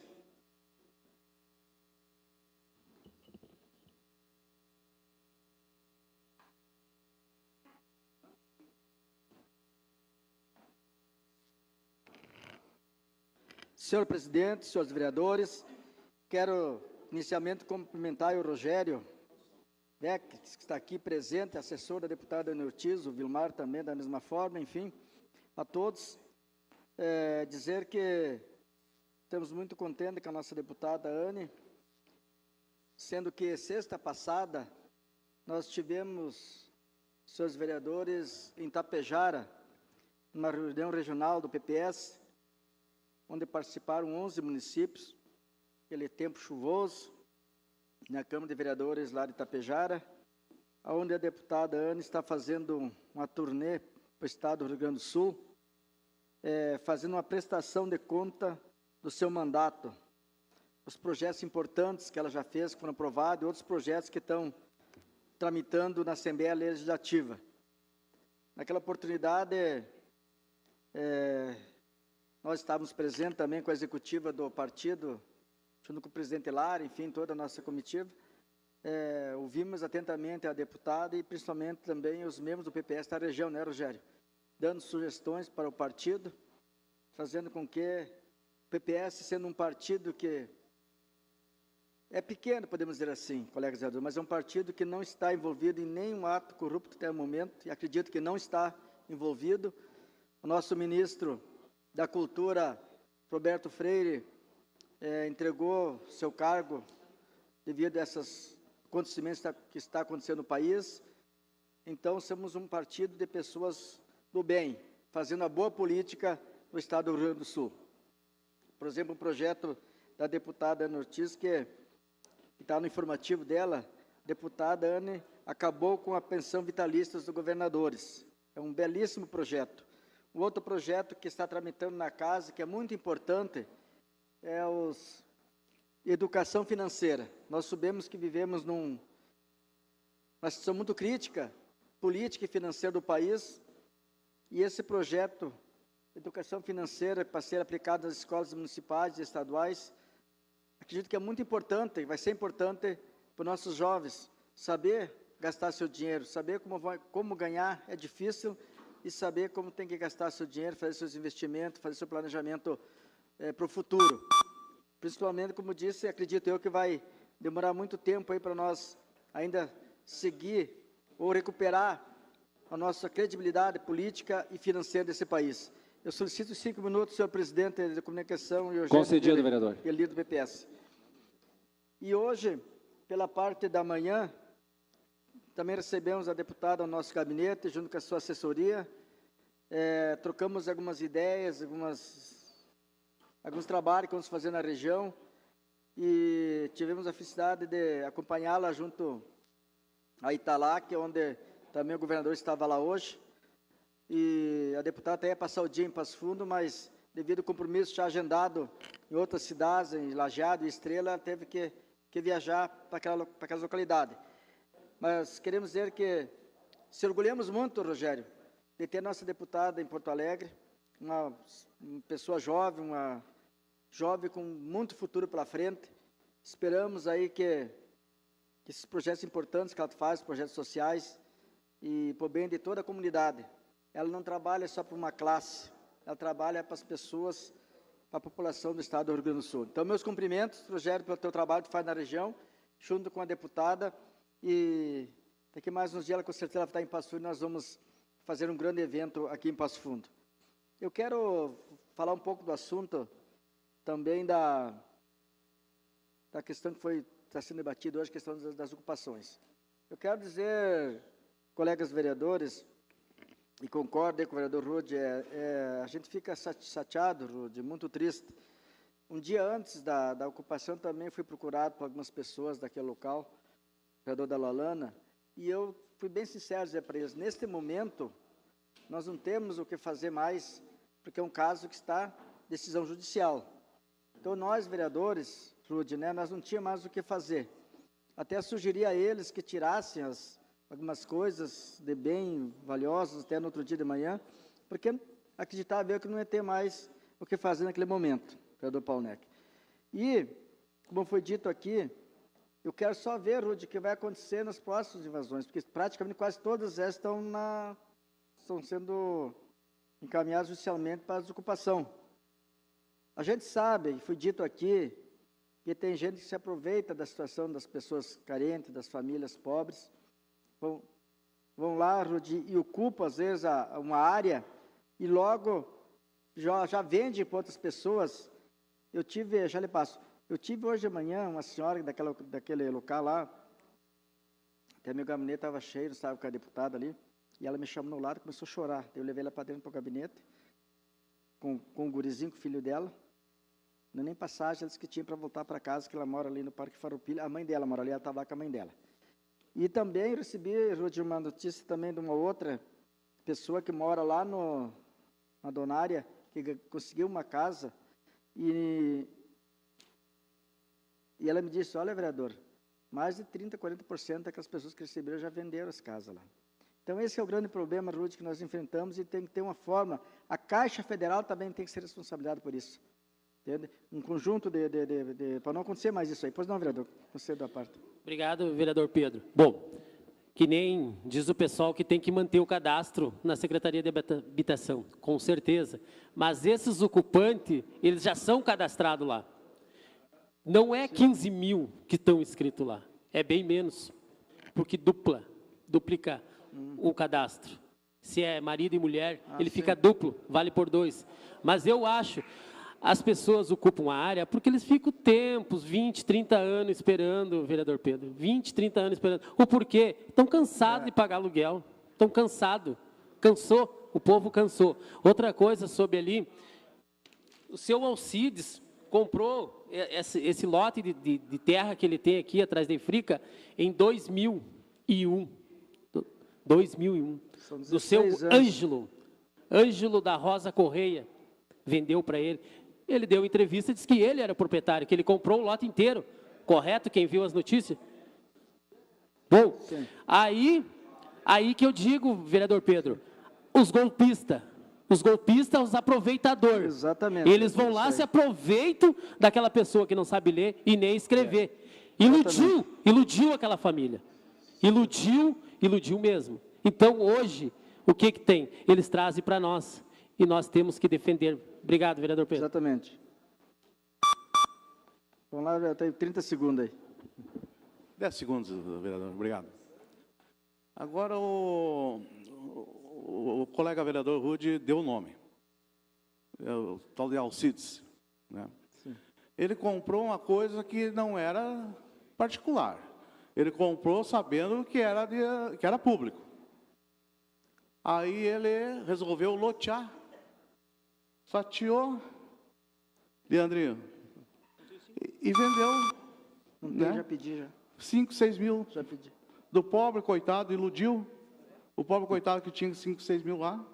Senhor presidente, senhores vereadores, quero inicialmente cumprimentar o Rogério Beck, que está aqui presente, assessor da deputada Ana Ortiz, o Vilmar também da mesma forma, enfim, a todos. Dizer que estamos muito contentes com a nossa deputada Anne, sendo que sexta passada nós tivemos, senhores vereadores, em Tapejara, numa reunião regional do PPS, onde participaram 11 municípios, aquele tempo chuvoso, na Câmara de Vereadores lá de Tapejara, onde a deputada Ana está fazendo uma turnê para o estado do Rio Grande do Sul, fazendo uma prestação de conta do seu mandato, os projetos importantes que ela já fez, que foram aprovados, e outros projetos que estão tramitando na Assembleia Legislativa. Naquela oportunidade, nós estávamos presentes também com a executiva do partido, junto com o presidente Lara, enfim, toda a nossa comitiva. Ouvimos atentamente a deputada e principalmente também os membros do PPS da região, né, Rogério? Dando sugestões para o partido, fazendo com que o PPS, sendo um partido que é pequeno, podemos dizer assim, colegas vereadores, mas é um partido que não está envolvido em nenhum ato corrupto até o momento, e acredito que não está envolvido. O nosso ministro da Cultura, Roberto Freire, entregou seu cargo devido a esses acontecimentos que está acontecendo no país. Então, somos um partido de pessoas do bem, fazendo a boa política no estado do Rio Grande do Sul. Por exemplo, o projeto da deputada Ana Ortiz, que está no informativo dela, a deputada Ana acabou com a pensão vitalícia dos governadores. É um belíssimo projeto. Um outro projeto que está tramitando na casa, que é muito importante, é a educação financeira. Nós sabemos que vivemos numa situação muito crítica política e financeira do país, e esse projeto de educação financeira para ser aplicado nas escolas municipais e estaduais, acredito que é muito importante, vai ser importante para os nossos jovens saber gastar seu dinheiro, saber como ganhar é difícil, e saber como tem que gastar seu dinheiro, fazer seus investimentos, fazer seu planejamento para o futuro. Principalmente, como disse, acredito eu que vai demorar muito tempo aí para nós ainda seguir ou recuperar a nossa credibilidade política e financeira desse país. Eu solicito 5 minutos, senhor presidente da comunicação e concedido, vereador. E líder do BPS. E hoje, pela parte da manhã, também recebemos a deputada ao nosso gabinete, junto com a sua assessoria, trocamos algumas ideias, alguns trabalhos que vamos fazer na região, e tivemos a felicidade de acompanhá-la junto a Italá, que é onde também o governador estava lá hoje, e a deputada até ia passar o dia em Passo Fundo, mas devido ao compromisso já agendado em outras cidades, em Lajeado e Estrela, teve que viajar para aquelas localidades. Mas queremos dizer que se orgulhamos muito, Rogério, de ter nossa deputada em Porto Alegre, uma pessoa jovem, uma jovem com muito futuro pela frente. Esperamos aí que esses projetos importantes que ela faz, projetos sociais, e por bem de toda a comunidade, ela não trabalha só para uma classe, ela trabalha para as pessoas, para a população do estado do Rio Grande do Sul. Então, meus cumprimentos, Rogério, pelo teu trabalho que faz na região, junto com a deputada, e daqui mais uns dias, ela, com certeza, ela vai estar em Passo Fundo, e nós vamos fazer um grande evento aqui em Passo Fundo. Eu quero falar um pouco do assunto, também da questão que está sendo debatida hoje, a questão das ocupações. Eu quero dizer, colegas vereadores, e concordo aí com o vereador Rude, a gente fica chateado, Rude, muito triste. Um dia antes da ocupação também fui procurado por algumas pessoas daquele local, o vereador da Lalana, e eu fui bem sincero dizer para eles, neste momento, nós não temos o que fazer mais, porque é um caso que está em decisão judicial. Então, nós, vereadores, Rude, nós não tínhamos mais o que fazer. Até sugeri a eles que tirassem algumas coisas de bem valiosas até no outro dia de manhã, porque acreditava eu que não ia ter mais o que fazer naquele momento, vereador Paulnec. E, como foi dito aqui, eu quero só ver, Rude, o que vai acontecer nas próximas invasões, porque praticamente quase todas elas estão sendo encaminhadas judicialmente para a desocupação. A gente sabe, e foi dito aqui, que tem gente que se aproveita da situação das pessoas carentes, das famílias pobres, vão lá, Rude, e ocupam, às vezes, uma área, e logo já vende para outras pessoas. Já lhe passo, eu tive hoje de manhã uma senhora daquele local lá, até meu gabinete estava cheio, estava com a deputada ali, e ela me chamou no lado e começou a chorar. Eu levei ela para dentro do gabinete, com um gurizinho, com o filho dela. Não é nem passagem, ela disse que tinha para voltar para casa, que ela mora ali no Parque Farroupilha. A mãe dela mora ali, ela estava lá com a mãe dela. E também recebi, Rude, uma notícia também de uma outra pessoa que mora lá na Donária, que conseguiu uma casa, e ela me disse, olha, vereador, mais de 30%, 40% daquelas pessoas que receberam já venderam as casas lá. Então, esse é o grande problema, Rude, que nós enfrentamos, e tem que ter uma forma. A Caixa Federal também tem que ser responsabilizada por isso. Entende? Um conjunto para não acontecer mais isso aí. Pois não, vereador, concedo a parte. Obrigado, vereador Pedro. Bom, que nem diz o pessoal que tem que manter o cadastro na Secretaria de Habitação, com certeza. Mas esses ocupantes, eles já são cadastrados lá. Não é 15 mil que estão inscritos lá, é bem menos, porque duplica o cadastro. Se é marido e mulher, ele fica duplo, vale por 2. Mas eu acho, as pessoas ocupam a área porque eles ficam tempos, 20, 30 anos esperando, vereador Pedro, 20, 30 anos esperando. O porquê? Estão cansados de pagar aluguel, estão cansados, cansou, o povo cansou. Outra coisa sobre ali, o seu Alcides comprou esse lote de terra que ele tem aqui atrás da Ifrica em 2001. 2001. Do seu Ângelo da Rosa Correia, vendeu para ele. Ele deu entrevista e disse que ele era o proprietário, que ele comprou o lote inteiro. Correto, quem viu as notícias? Bom, aí Aí que eu digo, vereador Pedro, os golpistas, os aproveitadores. Exatamente. Eles vão lá, se aproveitam daquela pessoa que não sabe ler e nem escrever. Iludiu aquela família. Iludiu mesmo. Então, hoje, o que tem? Eles trazem para nós e nós temos que defender. Obrigado, vereador Pedro. Exatamente. Vamos lá, eu tenho 30 segundos aí. 10 segundos, vereador. Obrigado. Agora, o colega vereador Rude deu o nome. É o tal de Alcides. Né? Ele comprou uma coisa que não era particular. Ele comprou sabendo que era público. Aí ele resolveu lotear. Fatiou, Leandrinho, e vendeu. Não tem, né? já pedi, já. 5, 6 mil. Já pedi. Do pobre, coitado, iludiu. O pobre, coitado, que tinha 5, 6 mil lá.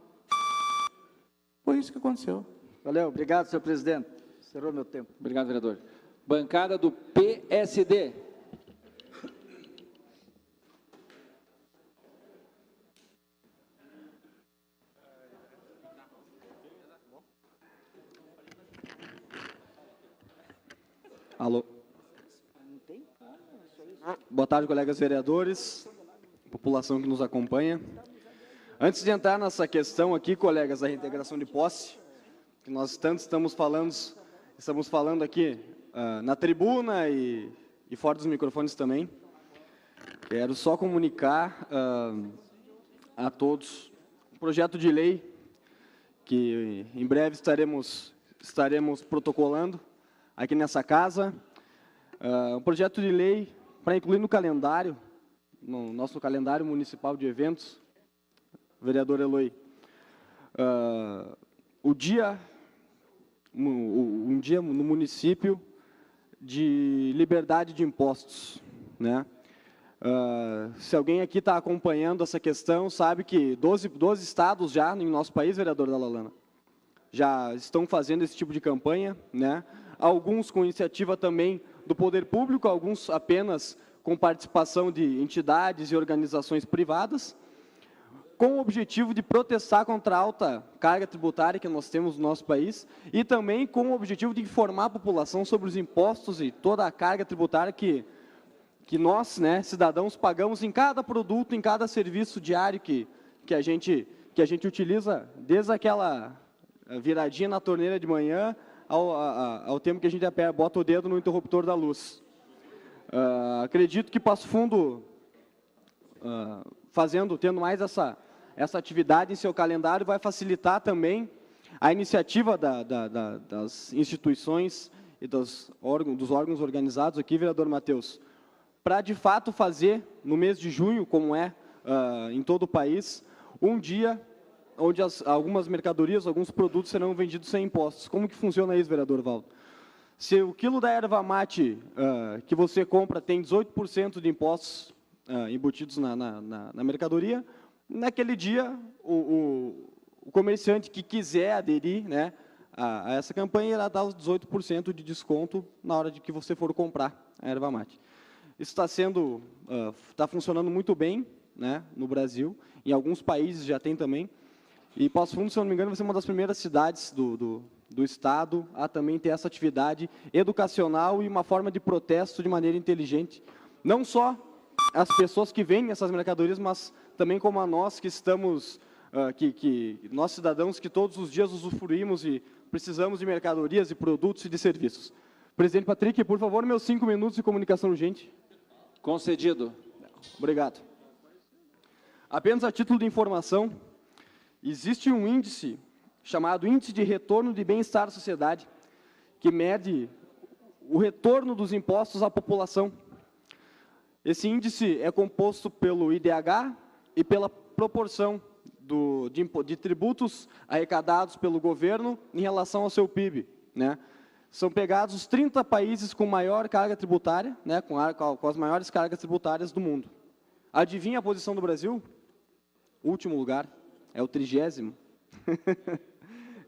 Foi isso que aconteceu. Valeu, obrigado, senhor presidente. Cerrou meu tempo. Obrigado, vereador. Bancada do PSD. Alô. Boa tarde, colegas vereadores, população que nos acompanha. Antes de entrar nessa questão aqui, colegas, da reintegração de posse, que nós tanto estamos falando aqui na tribuna e fora dos microfones também, quero só comunicar a todos um projeto de lei que em breve estaremos protocolando aqui nessa casa, um projeto de lei para incluir no calendário, no nosso calendário municipal de eventos, vereador Eloy, um dia no município de liberdade de impostos, né? Se alguém aqui está acompanhando essa questão, sabe que 12 estados já em nosso país, vereador Dalalana, já estão fazendo esse tipo de campanha, né? Alguns com iniciativa também do poder público, alguns apenas com participação de entidades e organizações privadas, com o objetivo de protestar contra a alta carga tributária que nós temos no nosso país e também com o objetivo de informar a população sobre os impostos e toda a carga tributária que nós, né, cidadãos, pagamos em cada produto, em cada serviço diário que a gente utiliza, desde aquela viradinha na torneira de manhã ao tempo que a gente bota o dedo no interruptor da luz. Acredito que Passo Fundo, tendo mais essa atividade em seu calendário, vai facilitar também a iniciativa das instituições e dos órgãos organizados aqui, vereador Matheus, para, de fato, fazer, no mês de junho, como em todo o país, um dia onde algumas mercadorias, alguns produtos serão vendidos sem impostos. Como que funciona isso, vereador Valdo? Se o quilo da erva mate que você compra tem 18% de impostos embutidos na mercadoria, naquele dia o comerciante que quiser aderir, né, a essa campanha irá dar os 18% de desconto na hora de que você for comprar a erva mate. Isso está funcionando muito bem, né, no Brasil, em alguns países já tem também, e Passo Fundo, se eu não me engano, vai ser uma das primeiras cidades do Estado a também ter essa atividade educacional e uma forma de protesto de maneira inteligente. Não só as pessoas que vendem essas mercadorias, mas também como a nós que estamos, nós cidadãos que todos os dias usufruímos e precisamos de mercadorias, de produtos e de serviços. Presidente Patrick, por favor, meus 5 minutos de comunicação urgente. Concedido. Obrigado. Apenas a título de informação, existe um índice chamado Índice de Retorno de Bem-Estar da Sociedade, que mede o retorno dos impostos à população. Esse índice é composto pelo IDH e pela proporção de tributos arrecadados pelo governo em relação ao seu PIB, né? São pegados os 30 países com maior carga tributária, né, com as maiores cargas tributárias do mundo. Adivinha a posição do Brasil? Último lugar, é o 30º.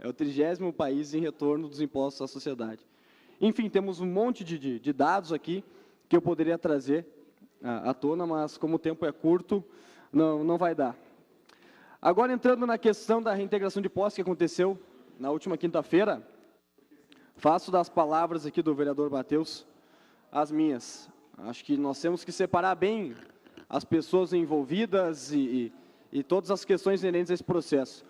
É o 30º país em retorno dos impostos à sociedade. Enfim, temos um monte de dados aqui que eu poderia trazer à tona, mas como o tempo é curto, não vai dar. Agora, entrando na questão da reintegração de posse que aconteceu na última quinta-feira, faço das palavras aqui do vereador Matheus as minhas. Acho que nós temos que separar bem as pessoas envolvidas e todas as questões inerentes a esse processo.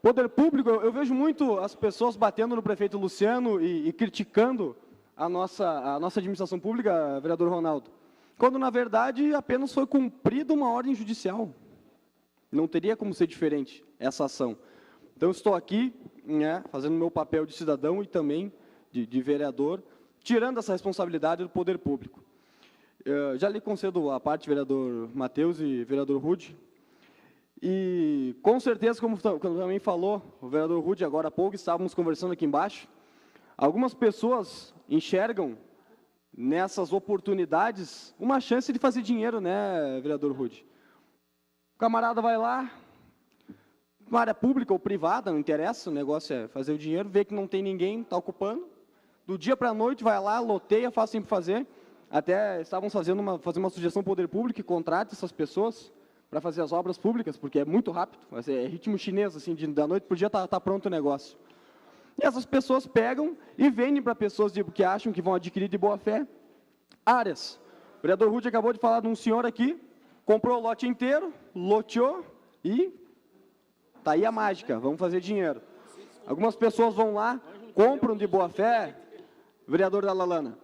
Poder público, eu vejo muito as pessoas batendo no prefeito Luciano e criticando a nossa administração pública, vereador Ronaldo, quando, na verdade, apenas foi cumprida uma ordem judicial. Não teria como ser diferente essa ação. Então, estou aqui, né, fazendo meu papel de cidadão e também de vereador, tirando essa responsabilidade do poder público. Já lhe concedo a parte, vereador Matheus e vereador Rude. E, com certeza, como também falou o vereador Rude agora há pouco, estávamos conversando aqui embaixo, algumas pessoas enxergam nessas oportunidades uma chance de fazer dinheiro, né, vereador Rude? O camarada vai lá, uma área pública ou privada, não interessa, o negócio é fazer o dinheiro, vê que não tem ninguém, está ocupando, do dia para a noite vai lá, loteia, faz sempre fazer, até estávamos fazendo uma sugestão ao poder público que contrate essas pessoas para fazer as obras públicas, porque é muito rápido, é ritmo chinês, assim, da noite para o dia está pronto o negócio. E essas pessoas pegam e vendem para pessoas que acham que vão adquirir de boa fé áreas. O vereador Rude acabou de falar de um senhor aqui, comprou o lote inteiro, loteou e está aí a mágica, vamos fazer dinheiro. Algumas pessoas vão lá, compram de boa fé, vereador da Lalana,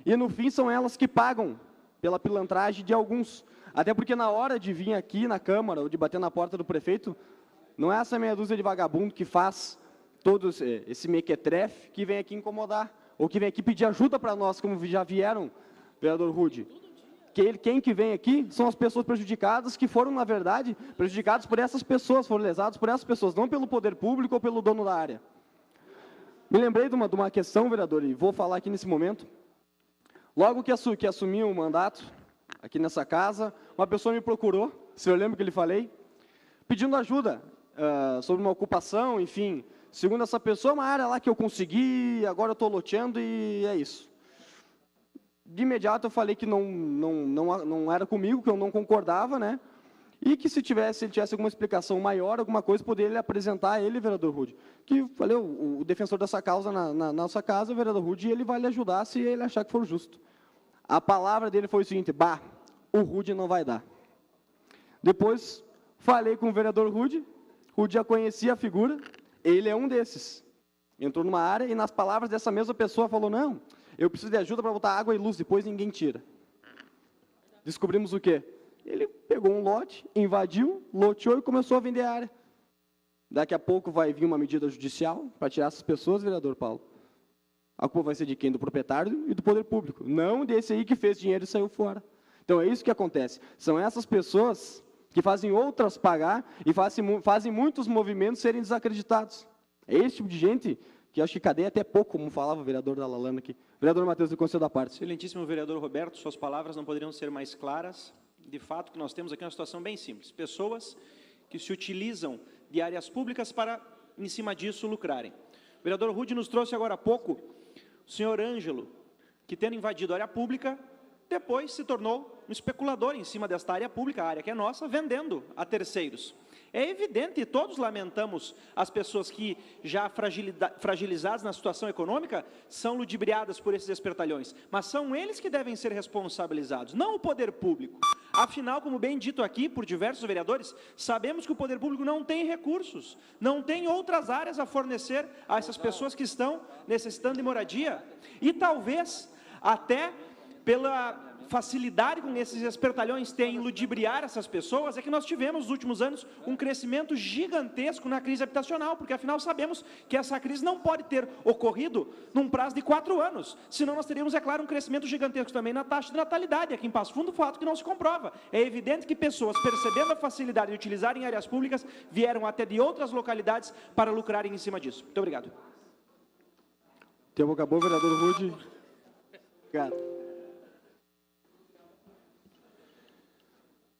e no fim são elas que pagam pela pilantragem de alguns. Até porque na hora de vir aqui na Câmara ou de bater na porta do prefeito, não é essa meia dúzia de vagabundo que faz todo esse mequetrefe que vem aqui incomodar, ou que vem aqui pedir ajuda para nós, como já vieram, vereador Rude. Quem que vem aqui são as pessoas prejudicadas, que foram, na verdade, prejudicadas por essas pessoas, foram lesadas por essas pessoas, não pelo poder público ou pelo dono da área. Me lembrei de uma questão, vereador, e vou falar aqui nesse momento. Logo que assumi o mandato, aqui nessa casa, uma pessoa me procurou, se eu lembro que lhe falei, pedindo ajuda sobre uma ocupação, enfim. Segundo essa pessoa, uma área lá que eu consegui, agora eu estou loteando e é isso. De imediato eu falei que não era comigo, que eu não concordava, né? E que se ele tivesse alguma explicação maior, alguma coisa, poderia ele apresentar a ele, vereador Rude. Que falei, o defensor dessa causa na nossa casa, o vereador Rude, ele vai lhe ajudar se ele achar que for justo. A palavra dele foi o seguinte: o Rude não vai dar. Depois, falei com o vereador Rude já conhecia a figura, ele é um desses. Entrou numa área e, nas palavras dessa mesma pessoa, falou, não, eu preciso de ajuda para botar água e luz, depois ninguém tira. Descobrimos o quê? Ele pegou um lote, invadiu, loteou e começou a vender a área. Daqui a pouco vai vir uma medida judicial para tirar essas pessoas, vereador Paulo. A culpa vai ser de quem? Do proprietário e do poder público. Não desse aí que fez dinheiro e saiu fora. Então, é isso que acontece. São essas pessoas que fazem outras pagar e fazem muitos movimentos serem desacreditados. É esse tipo de gente que acho que cadeia até pouco, como falava o vereador da Lalana aqui. Vereador Matheus, do Conselho da Parte. Excelentíssimo vereador Roberto, suas palavras não poderiam ser mais claras. De fato, que nós temos aqui uma situação bem simples. Pessoas que se utilizam de áreas públicas para, em cima disso, lucrarem. O vereador Rude nos trouxe agora há pouco o senhor Ângelo, que tendo invadido a área pública, depois se tornou um especulador em cima desta área pública, a área que é nossa, vendendo a terceiros. É evidente, e todos lamentamos as pessoas que, já fragilizadas na situação econômica, são ludibriadas por esses espertalhões, mas são eles que devem ser responsabilizados, não o poder público. Afinal, como bem dito aqui por diversos vereadores, sabemos que o poder público não tem recursos, não tem outras áreas a fornecer a essas pessoas que estão necessitando de moradia, e talvez até pela facilidade com esses espertalhões têm em ludibriar essas pessoas, é que nós tivemos, nos últimos anos, um crescimento gigantesco na crise habitacional, porque, afinal, sabemos que essa crise não pode ter ocorrido num prazo de 4 anos, senão nós teríamos, é claro, um crescimento gigantesco também na taxa de natalidade, aqui em Passo Fundo, fato que não se comprova. É evidente que pessoas, percebendo a facilidade de utilizarem áreas públicas, vieram até de outras localidades para lucrarem em cima disso. Muito obrigado. O tempo acabou, vereador Rude. Obrigado.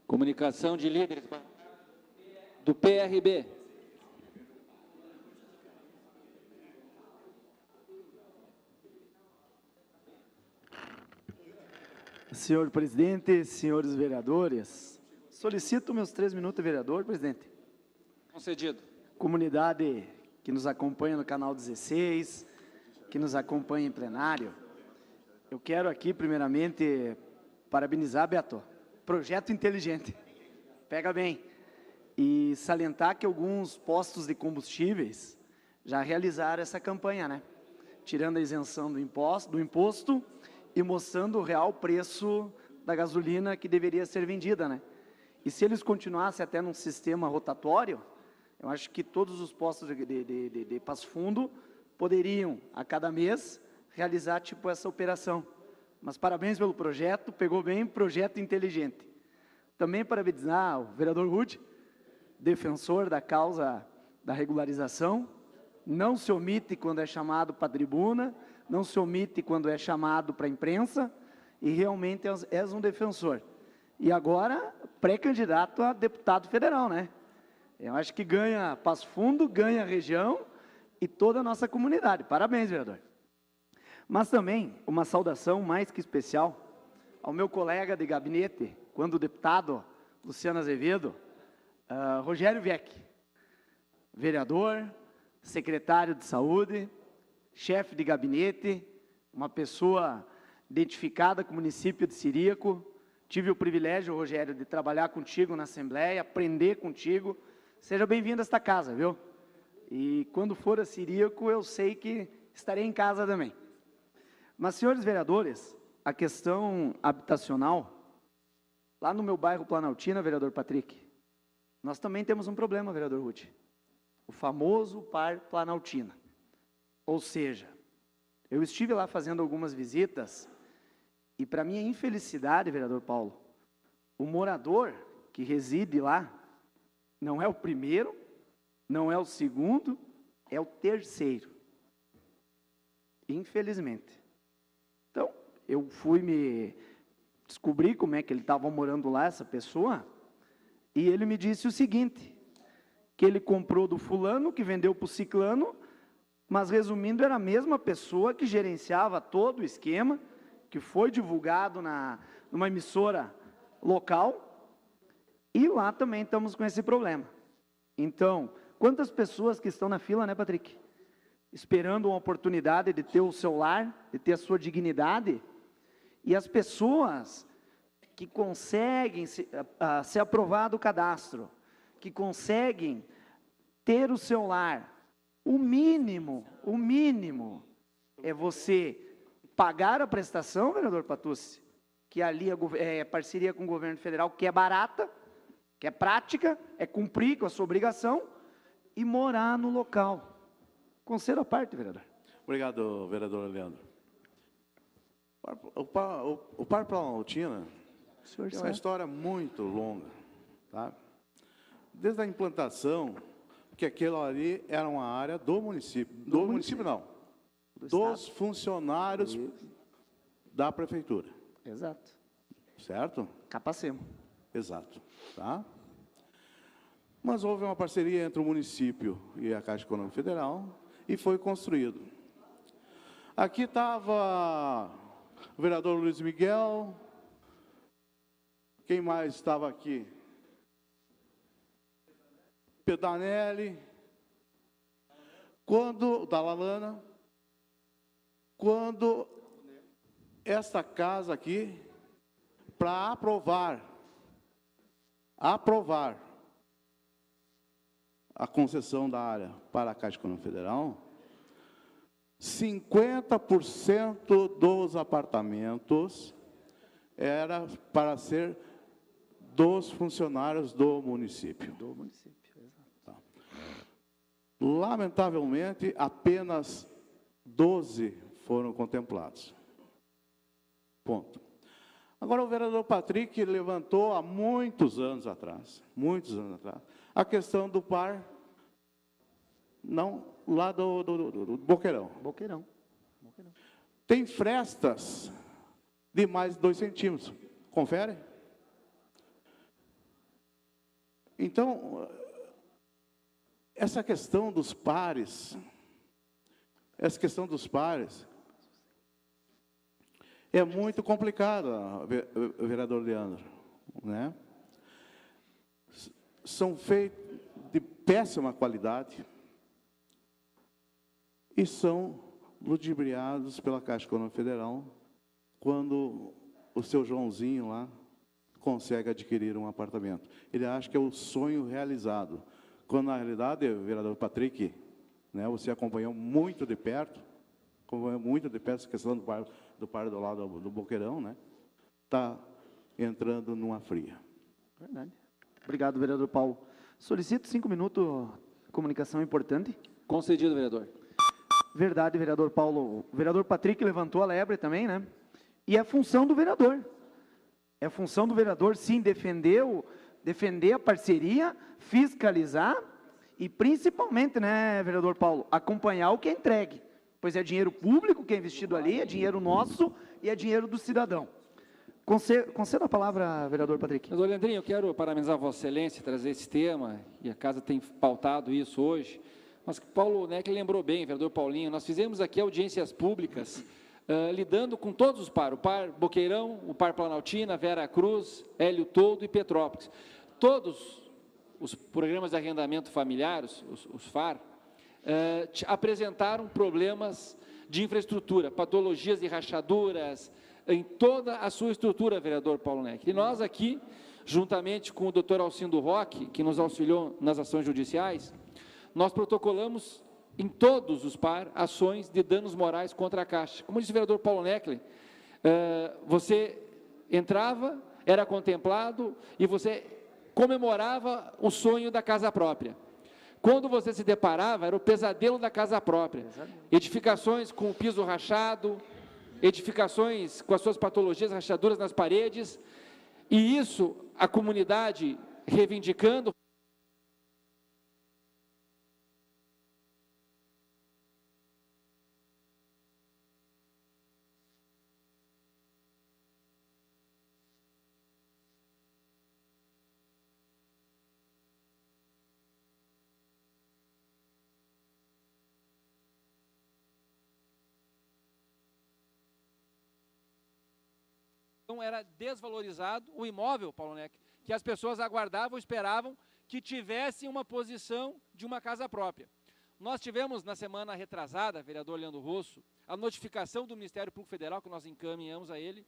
Comunicação de líderes do PRB. Senhor presidente, senhores vereadores, Solicito meus 3 minutos, vereador, presidente. Concedido. Comunidade que nos acompanha no canal 16, que nos acompanha em plenário, eu quero aqui, primeiramente, parabenizar, Beto, projeto inteligente, pega bem, e salientar que alguns postos de combustíveis já realizaram essa campanha, né? Tirando a isenção do imposto e mostrando o real preço da gasolina que deveria ser vendida, né? E se eles continuassem até num sistema rotatório, eu acho que todos os postos de Passo Fundo poderiam, a cada mês, realizar tipo essa operação. Mas parabéns pelo projeto, pegou bem, projeto inteligente. Também parabenizar o vereador Rude, defensor da causa da regularização, não se omite quando é chamado para a tribuna, não se omite quando é chamado para a imprensa, e realmente és um defensor. E agora, pré-candidato a deputado federal, né? Eu acho que ganha Passo Fundo, ganha a região e toda a nossa comunidade. Parabéns, vereador. Mas também uma saudação mais que especial ao meu colega de gabinete, quando deputado, Luciano Azevedo, Rogério Vieck, vereador, secretário de saúde, chefe de gabinete, uma pessoa identificada com o município de Ciríaco. Tive o privilégio, Rogério, de trabalhar contigo na Assembleia, aprender contigo. Seja bem-vindo a esta casa, viu? E quando for a Ciríaco, eu sei que estarei em casa também. Mas, senhores vereadores, a questão habitacional, lá no meu bairro Planaltina, vereador Patrick, nós também temos um problema, vereador Ruth. O famoso par Planaltina. Ou seja, eu estive lá fazendo algumas visitas e, para minha infelicidade, vereador Paulo, o morador que reside lá não é o primeiro, não é o segundo, é o terceiro. Infelizmente. Então, eu fui me descobrir como é que ele estava morando lá, essa pessoa, e ele me disse o seguinte, que ele comprou do fulano, que vendeu para o ciclano, mas, resumindo, era a mesma pessoa que gerenciava todo o esquema, que foi divulgado numa emissora local, e lá também estamos com esse problema. Então, quantas pessoas que estão na fila, né, Patrick? Esperando uma oportunidade de ter o seu lar, de ter a sua dignidade, e as pessoas que conseguem ser aprovado o cadastro, que conseguem ter o seu lar, o mínimo é você pagar a prestação, vereador Patucci, que ali é parceria com o governo federal, que é barata, que é prática, é cumprir com a sua obrigação e morar no local. Concedo a parte, vereador. Obrigado, vereador Leandro. O Par Planaltina é uma história muito longa, tá? Desde a implantação, que aquilo ali era uma área do município, dos funcionários da prefeitura. Exato. Certo? Capacemo. Exato. Tá? Mas houve uma parceria entre o município e a Caixa Econômica Federal e foi construído. Aqui estava o vereador Luiz Miguel. Quem mais estava aqui? Pedanelli. Dalalana. Quando esta casa aqui, para aprovar a concessão da área para a Caixa Econômica Federal, 50% dos apartamentos era para ser dos funcionários do município. Tá. Lamentavelmente, apenas 12 foram contemplados. Ponto. Agora, o vereador Patrick levantou há muitos anos atrás, a questão do par, não, lá do Boqueirão. Boqueirão. Tem frestas de mais de 2 centímetros. Confere? Então, essa questão dos pares, é muito complicada, vereador Leandro, né? são feitos de péssima qualidade e são ludibriados pela Caixa Econômica Federal quando o seu Joãozinho lá consegue adquirir um apartamento. Ele acha que é o sonho realizado, quando na realidade, vereador Patrick, né, você acompanhou muito de perto essa questão do par do lado do Boqueirão, né? Está entrando numa fria. Verdade. Obrigado, vereador Paulo. Solicito 5 minutos, comunicação importante. Concedido, vereador. Verdade, vereador Paulo. O vereador Patrick levantou a lebre também, né? E é função do vereador. É função do vereador, sim, defender a parceria, fiscalizar e, principalmente, né, vereador Paulo, acompanhar o que é entregue. Pois é dinheiro público que é investido ali, é dinheiro nosso e é dinheiro do cidadão. Conceda a palavra, vereador Patrick. Vereador Leandrinho, eu quero parabenizar Vossa Excelência, trazer esse tema, e a Casa tem pautado isso hoje, mas que Paulo Neck lembrou bem, vereador Paulinho, nós fizemos aqui audiências públicas, lidando com todos os par, o par Boqueirão, o par Planaltina, Vera Cruz, Hélio Toldo e Petrópolis. Todos os programas de arrendamento familiar, os FAR, apresentaram problemas de infraestrutura, patologias e rachaduras, em toda a sua estrutura, vereador Paulo Neck. E nós aqui, juntamente com o doutor Alcindo Roque, que nos auxiliou nas ações judiciais, nós protocolamos em todos os par ações de danos morais contra a Caixa. Como disse o vereador Paulo Neck, você entrava, era contemplado e você comemorava o sonho da casa própria. Quando você se deparava, era o pesadelo da casa própria. Edificações com o piso rachado, edificações com as suas patologias, rachaduras nas paredes, e isso a comunidade reivindicando. Então, era desvalorizado o imóvel, Paulo Neck, que as pessoas aguardavam, esperavam que tivesse uma posição de uma casa própria. Nós tivemos, na semana retrasada, vereador Leandro Rosso, a notificação do Ministério Público Federal, que nós encaminhamos a ele,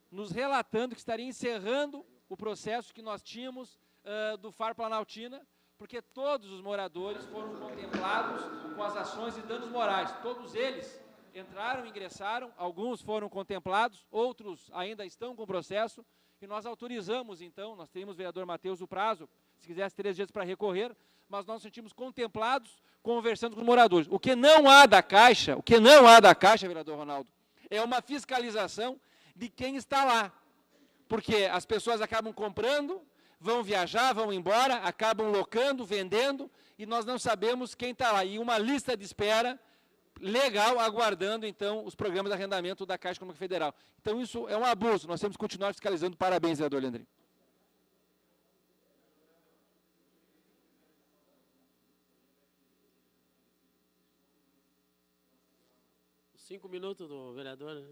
nos relatando que estaria encerrando o processo que nós tínhamos do FAR Planaltina, porque todos os moradores foram contemplados com as ações de danos morais, todos eles entraram, ingressaram, alguns foram contemplados, outros ainda estão com o processo, e nós autorizamos, então, nós teríamos, vereador Matheus, o prazo, se quisesse 3 dias para recorrer, mas nós nos sentimos contemplados, conversando com os moradores. O que não há da Caixa, vereador Ronaldo, é uma fiscalização de quem está lá, porque as pessoas acabam comprando, vão viajar, vão embora, acabam locando, vendendo, e nós não sabemos quem está lá, e uma lista de espera legal, aguardando, então, os programas de arrendamento da Caixa Econômica Federal. Então, isso é um abuso, nós temos que continuar fiscalizando. Parabéns, vereador Leandrinho. 5 minutos do vereador.